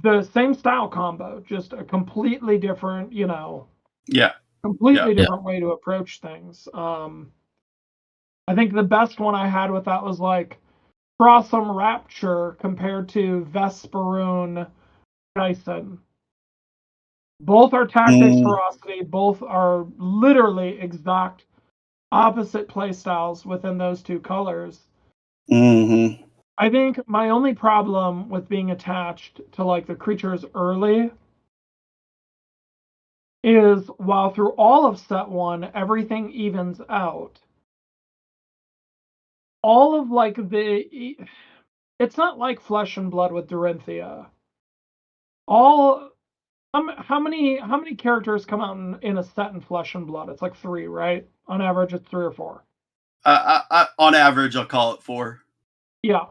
The same style combo, just a completely different, different way to approach things. I think the best one I had with that was like Crossum Rapture compared to Vesperoon Dyson. Both are Tactics Ferocity. Both are literally exact opposite playstyles within those two colors. Mm-hmm. I think my only problem with being attached to like the creatures early is while through all of set 1 everything evens out, all of like it's not like Flesh and Blood with Dorinthia. How many characters come out in a set in Flesh and Blood? It's like 3, right? On average, it's 3 or 4. On average, I'll call it 4. Yeah.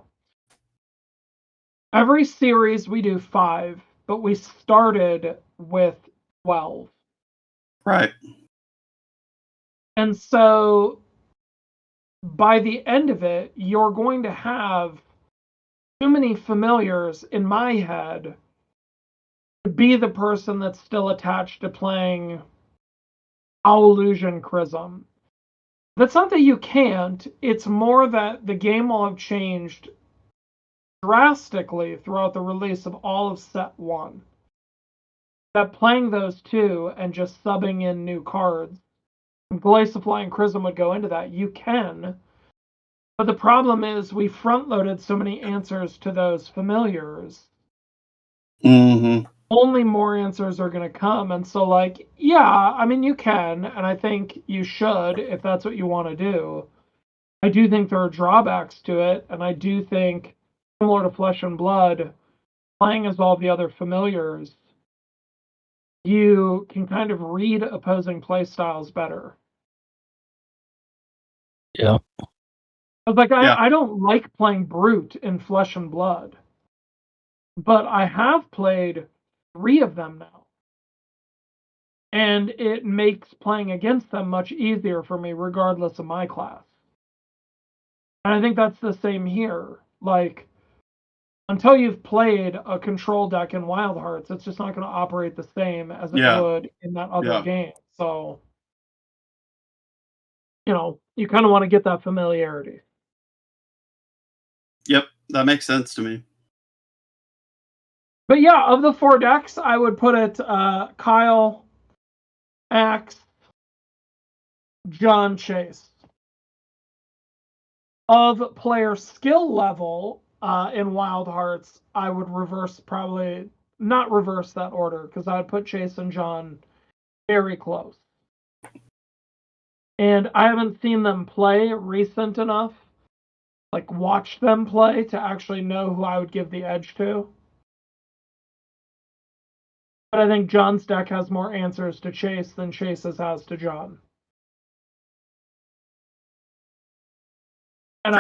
Every series we do 5, but we started with 12. Right. And so by the end of it, you're going to have too many familiars in my head to be the person that's still attached to playing Illusion Chrism. That's not that you can't, it's more that the game will have changed drastically throughout the release of all of set 1. That playing those two and just subbing in new cards, Glaciify and Chrism would go into that. You can, but the problem is we front-loaded so many answers to those familiars. Mm-hmm. Only more answers are going to come, and so like, yeah, I mean you can, and I think you should if that's what you want to do. I do think there are drawbacks to it, and I do think, similar to Flesh and Blood, playing as all the other familiars, you can kind of read opposing playstyles better. Yeah. Like I don't like playing Brute in Flesh and Blood, but I have played 3 of them now, and it makes playing against them much easier for me, regardless of my class. And I think that's the same here. Like, until you've played a control deck in Wild Hearts, it's just not going to operate the same as it would in that other game. So, you kind of want to get that familiarity. Yep, that makes sense to me. But yeah, of the 4 decks, I would put it Kyle, Axe, John, Chase. Of player skill level in Wild Hearts, I would not reverse that order, because I would put Chase and John very close. And I haven't seen them play recent enough, like watch them play, to actually know who I would give the edge to. But I think John's deck has more answers to Chase than Chase's has to John. And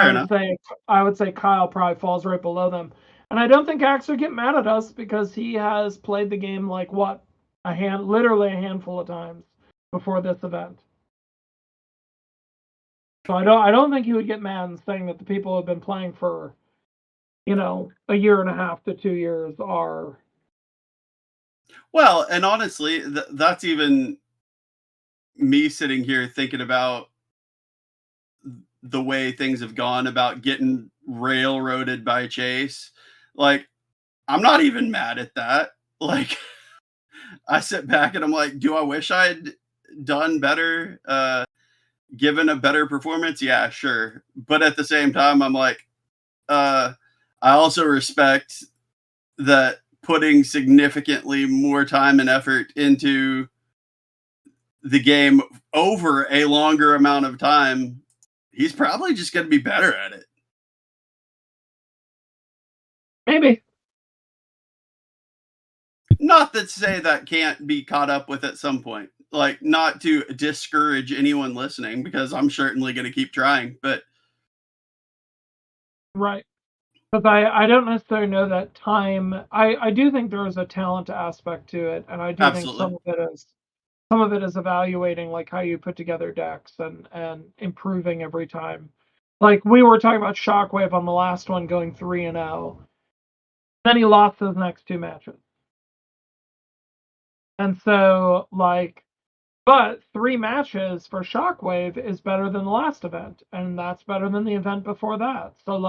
I would say Kyle probably falls right below them. And I don't think Axe would get mad at us because he has played the game like what? Literally a handful of times before this event. So I don't think he would get mad and saying that the people who have been playing for, a year and a half to 2 years are. Well, and honestly, that's even me sitting here thinking about the way things have gone about getting railroaded by Chase. Like, I'm not even mad at that. Like, I sit back and I'm like, do I wish I had done better, given a better performance? Yeah, sure. But at the same time, I'm like, I also respect that putting significantly more time and effort into the game over a longer amount of time, he's probably just going to be better at it. Maybe. Not that say that can't be caught up with at some point. Like, not to discourage anyone listening, because I'm certainly going to keep trying, but. Right. Because I don't necessarily know that time. I do think there is a talent aspect to it, and I do think Absolutely. some of it is evaluating like how you put together decks and improving every time. Like we were talking about Shockwave on the last one going 3-0. Then he lost those next 2 matches. And so but 3 matches for Shockwave is better than the last event, and that's better than the event before that. So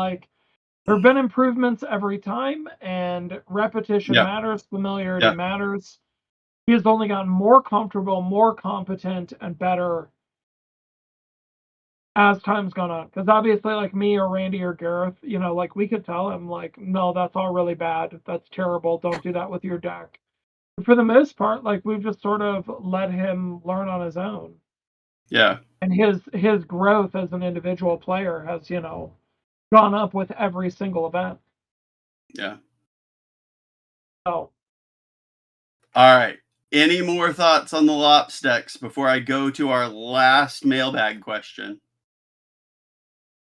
there have been improvements every time, and repetition Yeah. matters, familiarity matters. He has only gotten more comfortable, more competent, and better as time's gone on. Because obviously, like me or Randy or Gareth, we could tell him, like, no, that's all really bad. That's terrible. Don't do that with your deck. But for the most part, like, we've just sort of let him learn on his own. Yeah. And his growth as an individual player has, gone up with every single event. Yeah. So. All right. Any more thoughts on the Lops decks before I go to our last mailbag question?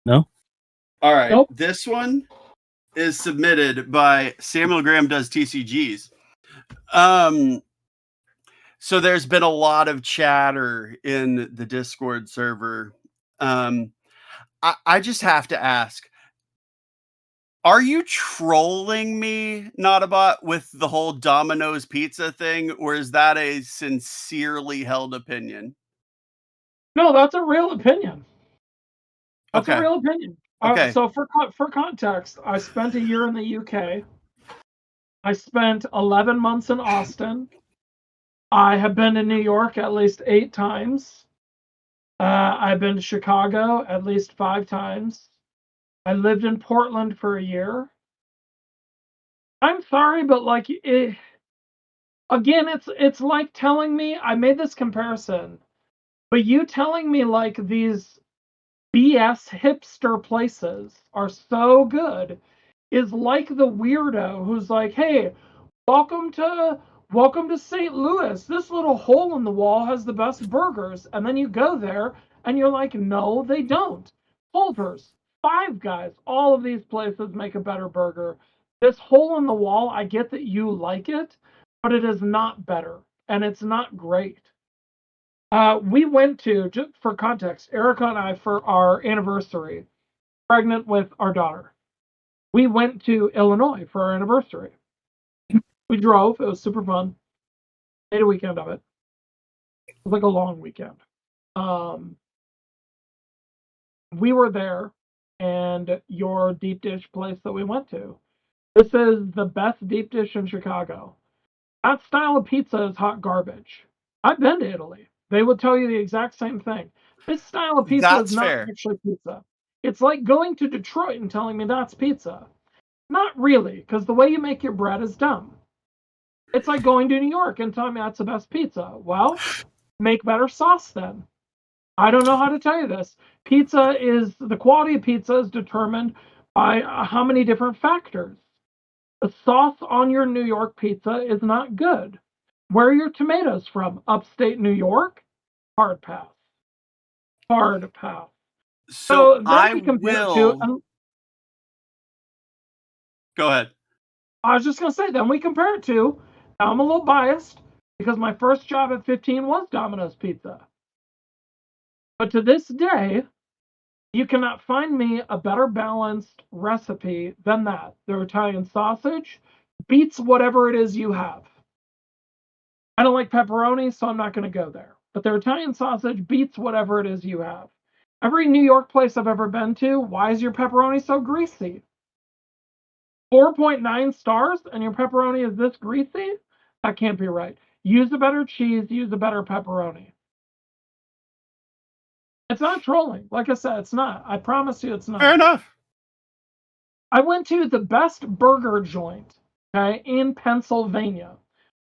No. All right. Nope. This one is submitted by Samuel Graham Does TCGs. So there's been a lot of chatter in the Discord server. I just have to ask, are you trolling me, Notabot, with the whole Domino's pizza thing, or is that a sincerely held opinion? No, that's a real opinion. That's a Okay. real opinion. Okay. So for context, I spent a year in the UK. I spent 11 months in Austin. I have been to New York at least 8 times. I've been to Chicago at least 5 times. I lived in Portland for a year. I'm sorry, but again, it's like telling me, I made this comparison, but you telling me like these BS hipster places are so good is like the weirdo who's like, hey, welcome to St. Louis. This little hole in the wall has the best burgers. And then you go there and you're like, no, they don't. Culver's, Five Guys, all of these places make a better burger. This hole in the wall, I get that you like it, but it is not better and it's not great. We went to, just for context, Erica and I, for our anniversary, pregnant with our daughter, we went to Illinois for our anniversary. We drove. It was super fun. Made a weekend of it. It was like a long weekend. We were there, and your deep dish place that we went to. This is the best deep dish in Chicago. That style of pizza is hot garbage. I've been to Italy. They would tell you the exact same thing. This style of pizza is That's not fair. actually pizza. It's like going to Detroit and telling me that's pizza. Not really, because the way you make your bread is dumb. It's like going to New York and telling me that's the best pizza. Well, make better sauce then. I don't know how to tell you this. The quality of pizza is determined by how many different factors. The sauce on your New York pizza is not good. Where are your tomatoes from? Upstate New York? Hard pass. Hard pass. So So then I we compare it to, will. Go ahead. I was just gonna say, then we compare it to. Now I'm a little biased because my first job at 15 was Domino's Pizza. But to this day, you cannot find me a better balanced recipe than that. Their Italian sausage beats whatever it is you have. I don't like pepperoni, so I'm not going to go there. But their Italian sausage beats whatever it is you have. Every New York place I've ever been to, why is your pepperoni so greasy? 4.9 stars and your pepperoni is this greasy? That can't be right. Use a better cheese, use a better pepperoni. It's not trolling. Like I said, it's not. I promise you it's not. Fair enough. I went to the best burger joint, okay, in Pennsylvania.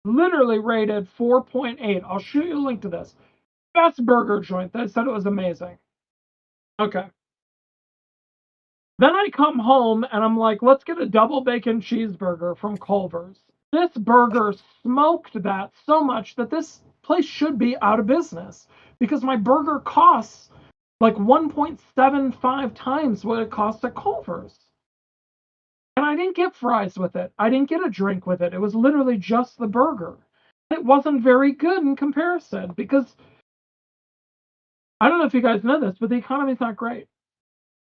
Literally rated 4.8. I'll shoot you a link to this. Best burger joint. They said it was amazing. Okay. Then I come home and I'm like, let's get a double bacon cheeseburger from Culver's. This burger smoked that so much that this place should be out of business because my burger costs like 1.75 times what it costs at Culver's. And I didn't get fries with it. I didn't get a drink with it. It was literally just the burger. It wasn't very good in comparison because I don't know if you guys know this, but the economy's not great.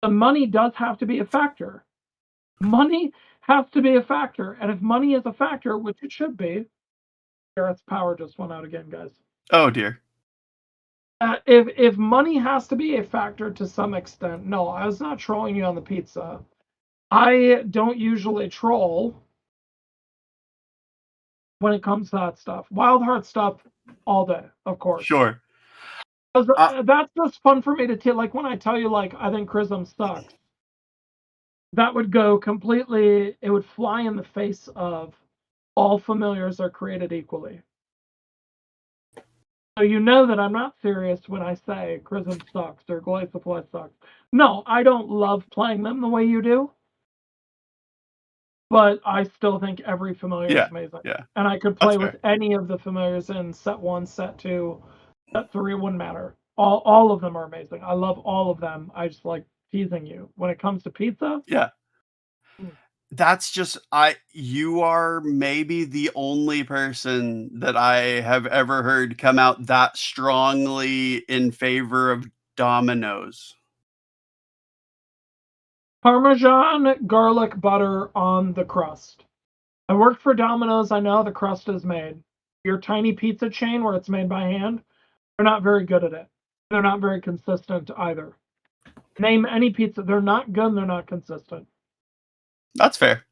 The money does have to be a factor. Money has to be a factor. And if money is a factor, which it should be, Garrett's power just went out again, guys. Oh dear. If money has to be a factor to some extent, no, I was not trolling you on the pizza. I don't usually troll when it comes to that stuff. Wild Heart stuff all day, of course. Sure. That's just fun for me to tell. Like when I tell you, like, I think Chrism sucks, that would go completely, it would fly in the face of all familiars are created equally. So you know that I'm not serious when I say Chrism sucks or Glaciafly sucks. No, I don't love playing them the way you do. But I still think every familiar is amazing. Yeah. And I could play with any of the familiars in set 1, set 2, set 3, wouldn't matter. All of them are amazing. I love all of them. I just like teasing you. When it comes to pizza, Yeah. That's just you are maybe the only person that I have ever heard come out that strongly in favor of Domino's. Parmesan garlic butter on the crust. I worked for Domino's. I know how the crust is made. Your tiny pizza chain where it's made by hand, they're not very good at it. They're not very consistent either. Name any pizza. They're not good and they're not consistent. That's fair.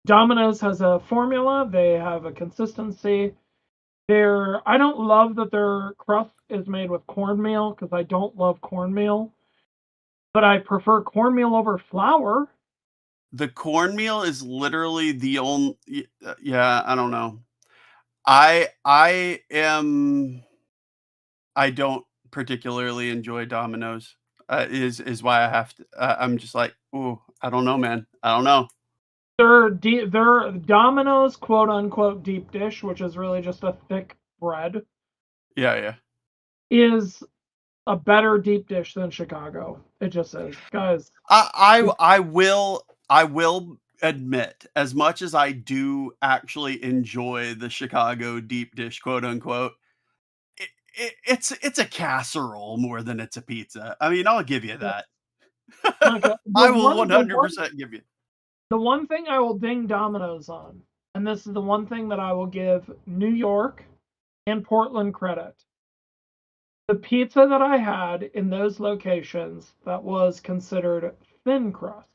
Domino's has a formula. They have a consistency. I don't love that their crust is made with cornmeal because I don't love cornmeal. But I prefer cornmeal over flour. The cornmeal is literally the only yeah, I don't know. I don't particularly enjoy Domino's. Is why I have to I'm just like, "Ooh, I don't know, man. I don't know." Their Domino's quote unquote deep dish, which is really just a thick bread, Yeah. is a better deep dish than Chicago. It just is, guys. I will admit, as much as I do actually enjoy the Chicago deep dish, quote unquote, it's a casserole more than it's a pizza. I mean, I'll give you that. Okay. I will 100% give you. The one thing I will ding Domino's on, and this is the one thing that I will give New York and Portland credit. The pizza that I had in those locations that was considered thin crust.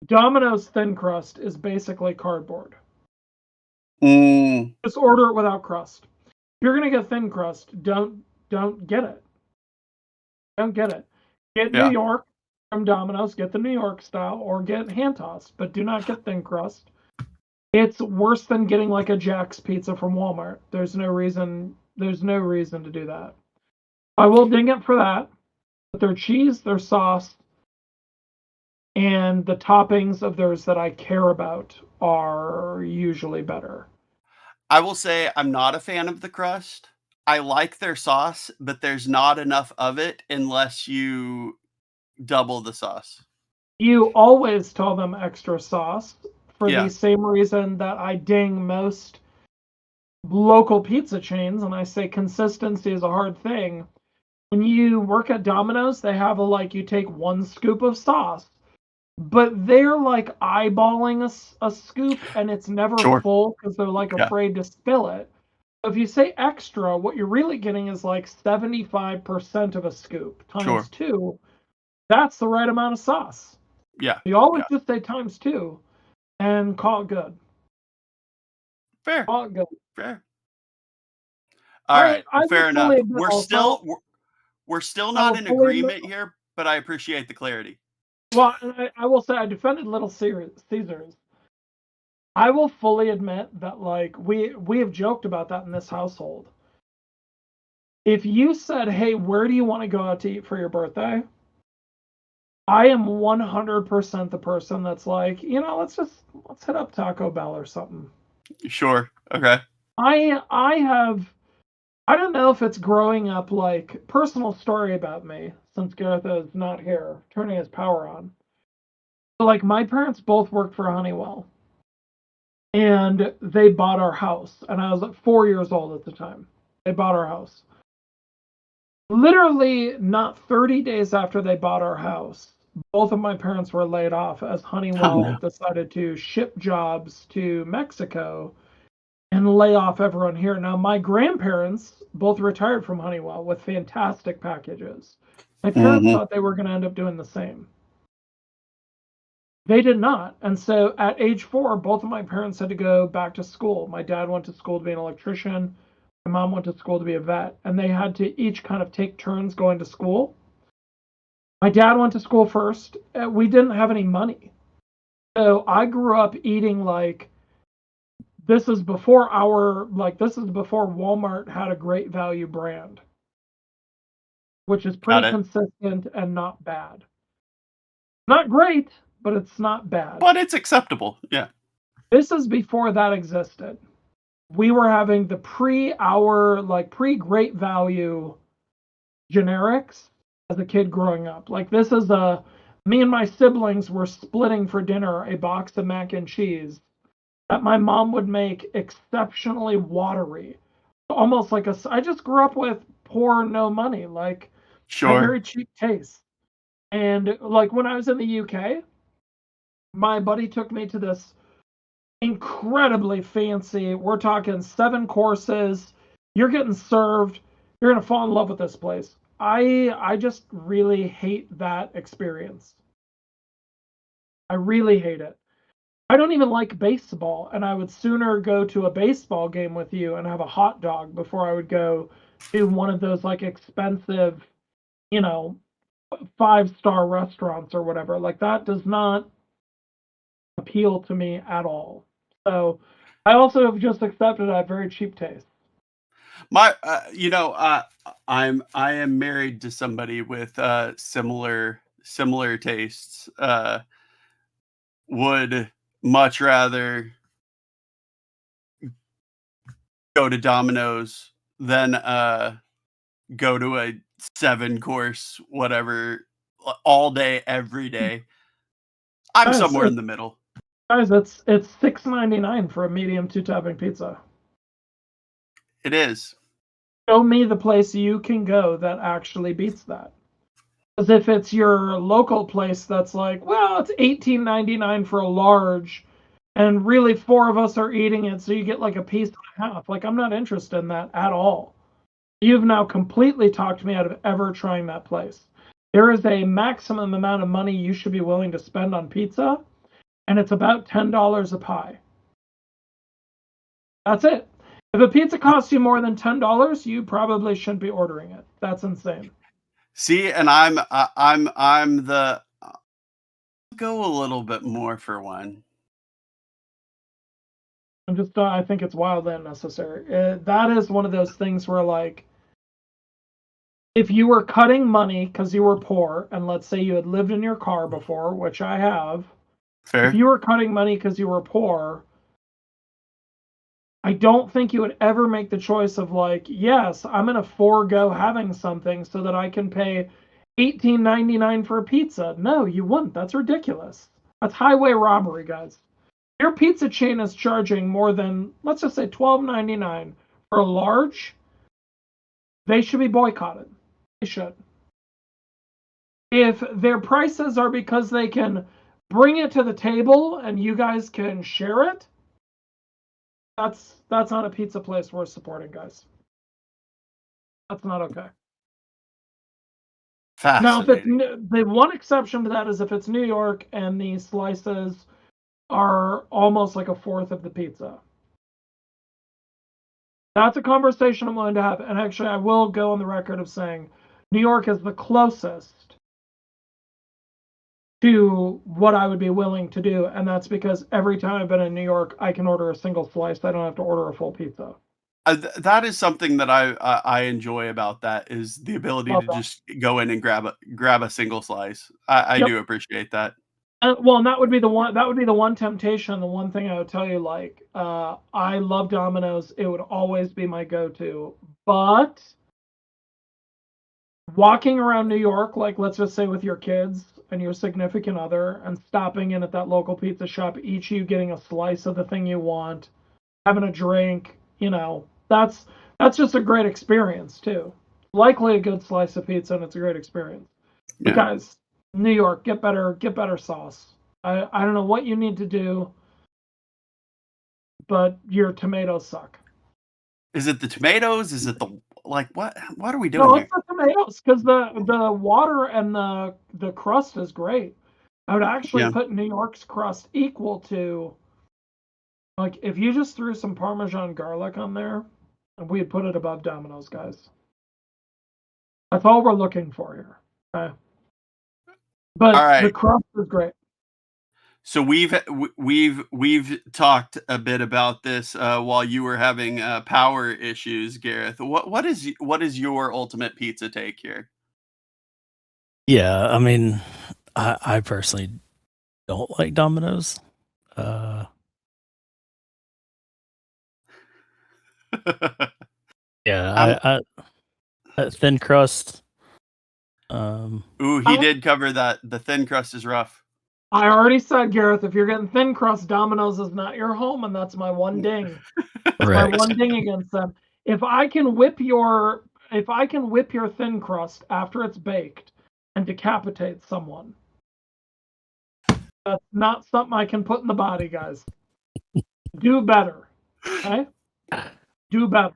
Domino's thin crust is basically cardboard. Just order it without crust. If you're gonna get thin crust, don't get it. Don't get it. Get New York from Domino's, get the New York style, or get hand tossed, but do not get thin crust. It's worse than getting like a Jack's pizza from Walmart. There's no reason to do that. I will ding it for that. But their cheese, their sauce, and the toppings of theirs that I care about are usually better. I will say I'm not a fan of the crust. I like their sauce, but there's not enough of it unless you double the sauce. You always tell them extra sauce for the same reason that I ding most local pizza chains, and I say consistency is a hard thing. When you work at Domino's, they have you take 1 scoop of sauce, but they're eyeballing a scoop, and it's never full because they're afraid to spill it. So if you say extra, what you're really getting is 75% of a scoop times 2. That's the right amount of sauce. Yeah. You always just say times 2 and call it good. Fair. Call it good. Fair. All right. Fair enough. We're still not in agreement here, but I appreciate the clarity. Well, I will say I defended Little Caesars. I will fully admit that we have joked about that in this household. If you said, "Hey, where do you want to go out to eat for your birthday?" I am 100% the person that's let's hit up Taco Bell or something. Sure. Okay. I don't know if it's growing up personal story about me, since Gareth is not here, turning his power on. But my parents both worked for Honeywell, and they bought our house, and I was 4 years old at the time. They bought our house. Literally not 30 days after they bought our house, both of my parents were laid off as Honeywell decided to ship jobs to Mexico and lay off everyone here. Now, my grandparents both retired from Honeywell with fantastic packages. My parents thought they were going to end up doing the same. They did not. And so at age 4, both of my parents had to go back to school. My dad went to school to be an electrician. My mom went to school to be a vet, and they had to each kind of take turns going to school. My dad went to school first. We didn't have any money. So I grew up eating this is before Walmart had a great value brand, which is pretty consistent and not bad. Not great, but it's not bad. But it's acceptable. Yeah. This is before that existed. We were having the pre-great value generics as a kid growing up. Me and my siblings were splitting for dinner a box of mac and cheese that my mom would make exceptionally watery. Almost I just grew up with poor, no money, very cheap taste. And when I was in the UK, my buddy took me to this incredibly fancy, we're talking 7 courses, you're getting served, you're going to fall in love with this place. I just really hate that experience. I really hate it. I don't even like baseball, and I would sooner go to a baseball game with you and have a hot dog before I would go to one of those expensive, 5-star restaurants or whatever. That does not appeal to me at all. So I also have just accepted I have very cheap taste. I am married to somebody with similar tastes. Would much rather go to Domino's than go to a 7-course whatever all day every day. I'm somewhere in the middle. Guys, it's $6.99 for a medium 2-topping pizza. It is. Show me the place you can go that actually beats that. Because if it's your local place that's it's $18.99 for a large, and really 4 of us are eating it, so you get a piece and a half. I'm not interested in that at all. You've now completely talked me out of ever trying that place. There is a maximum amount of money you should be willing to spend on pizza, and it's about $10 a pie. That's it. If a pizza costs you more than $10, you probably shouldn't be ordering it. That's insane. See, and I'm the go a little bit more for one. I think it's wildly unnecessary. That is one of those things where if you were cutting money because you were poor, and let's say you had lived in your car before, which I have. Fair. If you were cutting money because you were poor, I don't think you would ever make the choice of yes, I'm going to forego having something so that I can pay $18.99 for a pizza. No, you wouldn't. That's ridiculous. That's highway robbery, guys. your pizza chain is charging more than, let's just say, $12.99 for a large, they should be boycotted. They should. If their prices are because they can bring it to the table and you guys can share it, that's not a pizza place worth supporting, guys. That's not okay. Now, if it's the one exception to that is if it's New York and the slices are almost like a fourth of the pizza. That's a conversation I'm willing to have. And actually, I will go on the record of saying New York is the closest to what I would be willing to do. And that's because every time I've been in New York, I can order a single slice. I don't have to order a full pizza. That is something that I enjoy about that is the ability to just go in and grab a single slice. I do appreciate that. Well, and that would be the one temptation. The one thing I would tell you, like, I love Domino's. It would always be my go-to. But walking around New York, like, let's just say with your kids and your significant other, and stopping in at that local pizza shop, each of you getting a slice of the thing you want, having a drink, that's just a great experience too. Likely a good slice of pizza, and it's a great experience. But guys, New York, get better sauce. I don't know what you need to do, but your tomatoes suck. Is it the tomatoes? Is it what are we doing No, here? it's the tomatoes, because the water and the crust is great. I would actually put New York's crust equal to, like, if you just threw some Parmesan garlic on there, we'd put it above Domino's, guys. That's all we're looking for here. Okay? But the crust is great. So we've talked a bit about this while you were having power issues, Gareth. What is your ultimate pizza take here? Yeah, I mean, I personally don't like Domino's. Yeah, I thin crust. Ooh, he did cover that. The thin crust is rough. I already said, Gareth, if you're getting thin crust, Domino's is not your home, and that's my one ding. My one ding against them. If I can whip your thin crust after it's baked and decapitate someone, that's not something I can put in the body, guys. Do better. Okay? Do better.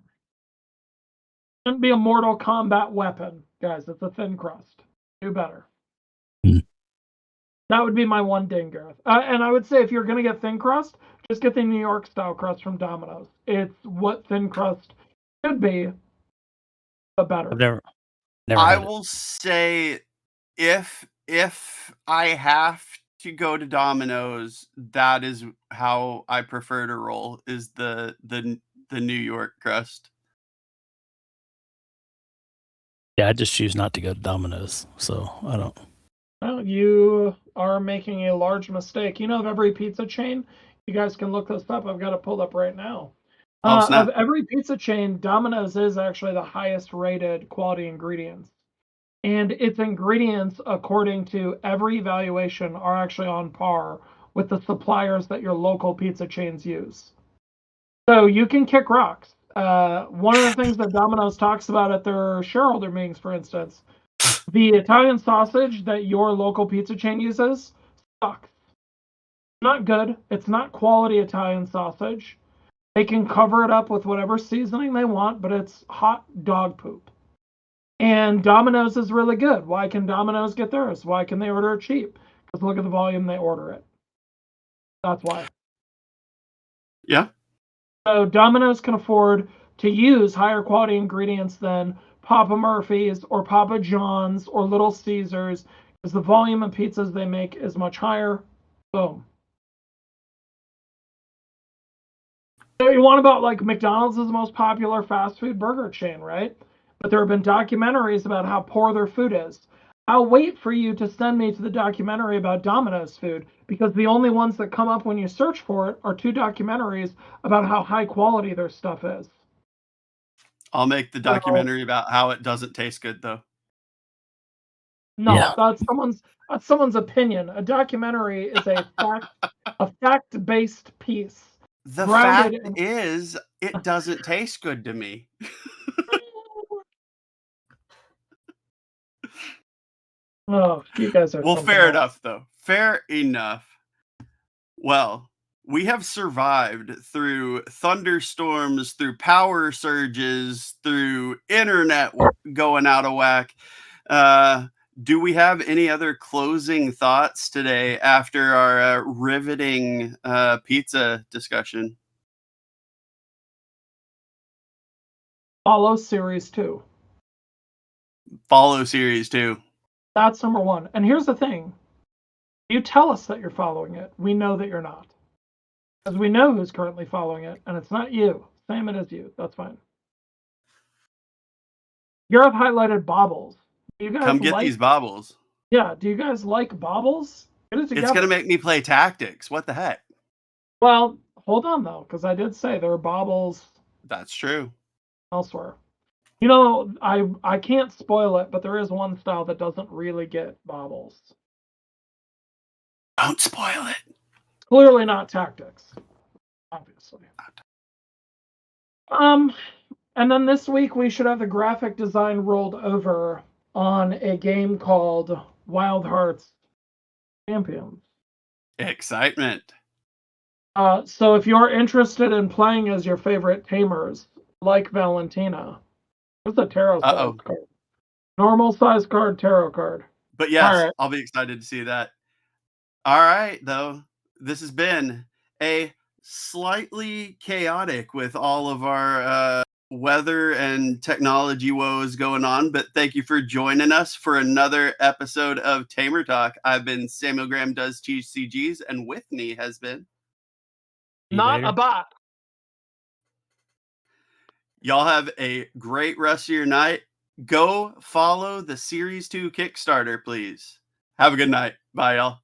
Shouldn't be a Mortal Kombat weapon, guys. It's a thin crust. Do better. That would be my one ding, Gareth. And I would say if you're going to get thin crust, just get the New York style crust from Domino's. It's what thin crust should be, but better. I've never I will say if I have to go to Domino's, that is how I prefer to roll, is the New York crust. Yeah, I just choose not to go to Domino's, so I don't. Well, you are making a large mistake. Of every pizza chain, you guys can look this up. I've got it pulled up right now. Of every pizza chain, Domino's is actually the highest rated quality ingredients. And its ingredients, according to every evaluation, are actually on par with the suppliers that your local pizza chains use. So you can kick rocks. One of the things that Domino's talks about at their shareholder meetings, for instance, the Italian sausage that your local pizza chain uses sucks. It's not good. It's not quality Italian sausage. They can cover it up with whatever seasoning they want, but it's hot dog poop. And Domino's is really good. Why can Domino's get theirs? Why can they order it cheap? Because look at the volume they order it. That's why. Yeah. So Domino's can afford to use higher quality ingredients than Papa Murphy's or Papa John's or Little Caesars because the volume of pizzas they make is much higher. Boom. So you want about, like, McDonald's is the most popular fast food burger chain, right? But there have been documentaries about how poor their food is. I'll wait for you to send me to the documentary about Domino's food because the only ones that come up when you search for it are two documentaries about how high quality their stuff is. I'll make the documentary about how it doesn't taste good, though. No, Yeah. that's someone's opinion. A documentary is a fact-based piece The grounded fact in is, it doesn't taste good to me. Oh, you guys are Well, something fair else. enough, though. Fair enough. Well, we have survived through thunderstorms, through power surges, through internet going out of whack. Uh, do we have any other closing thoughts today after our riveting pizza discussion? Follow series 2. Follow series 2. That's number 1. And here's the thing. You tell us that you're following it. We know that you're not. Because we know who's currently following it, and it's not you. Same it as you. That's fine. Gareth highlighted baubles. Do you guys Come get like these baubles. Yeah, do you guys like baubles? Get it It's together. going to make me play tactics. What the heck? Well, hold on though, because I did say there are baubles That's true. elsewhere. You know, I can't spoil it, but there is one style that doesn't really get baubles. Don't spoil it. Clearly not tactics, obviously. And then this week we should have the graphic design rolled over on a game called Wild Hearts Champions. Excitement. So if you're interested in playing as your favorite tamers, like Valentina, there's a tarot size card. Normal size card, tarot card. But yes, All right. I'll be excited to see that. All right, though. This has been a slightly chaotic with all of our weather and technology woes going on, but thank you for joining us for another episode of Tamer Talk. I've been Samuel Graham Does TCGs, and with me has been Not a bot. Y'all have a great rest of your night. Go follow the Series 2 Kickstarter, please. Have a good night. Bye, y'all.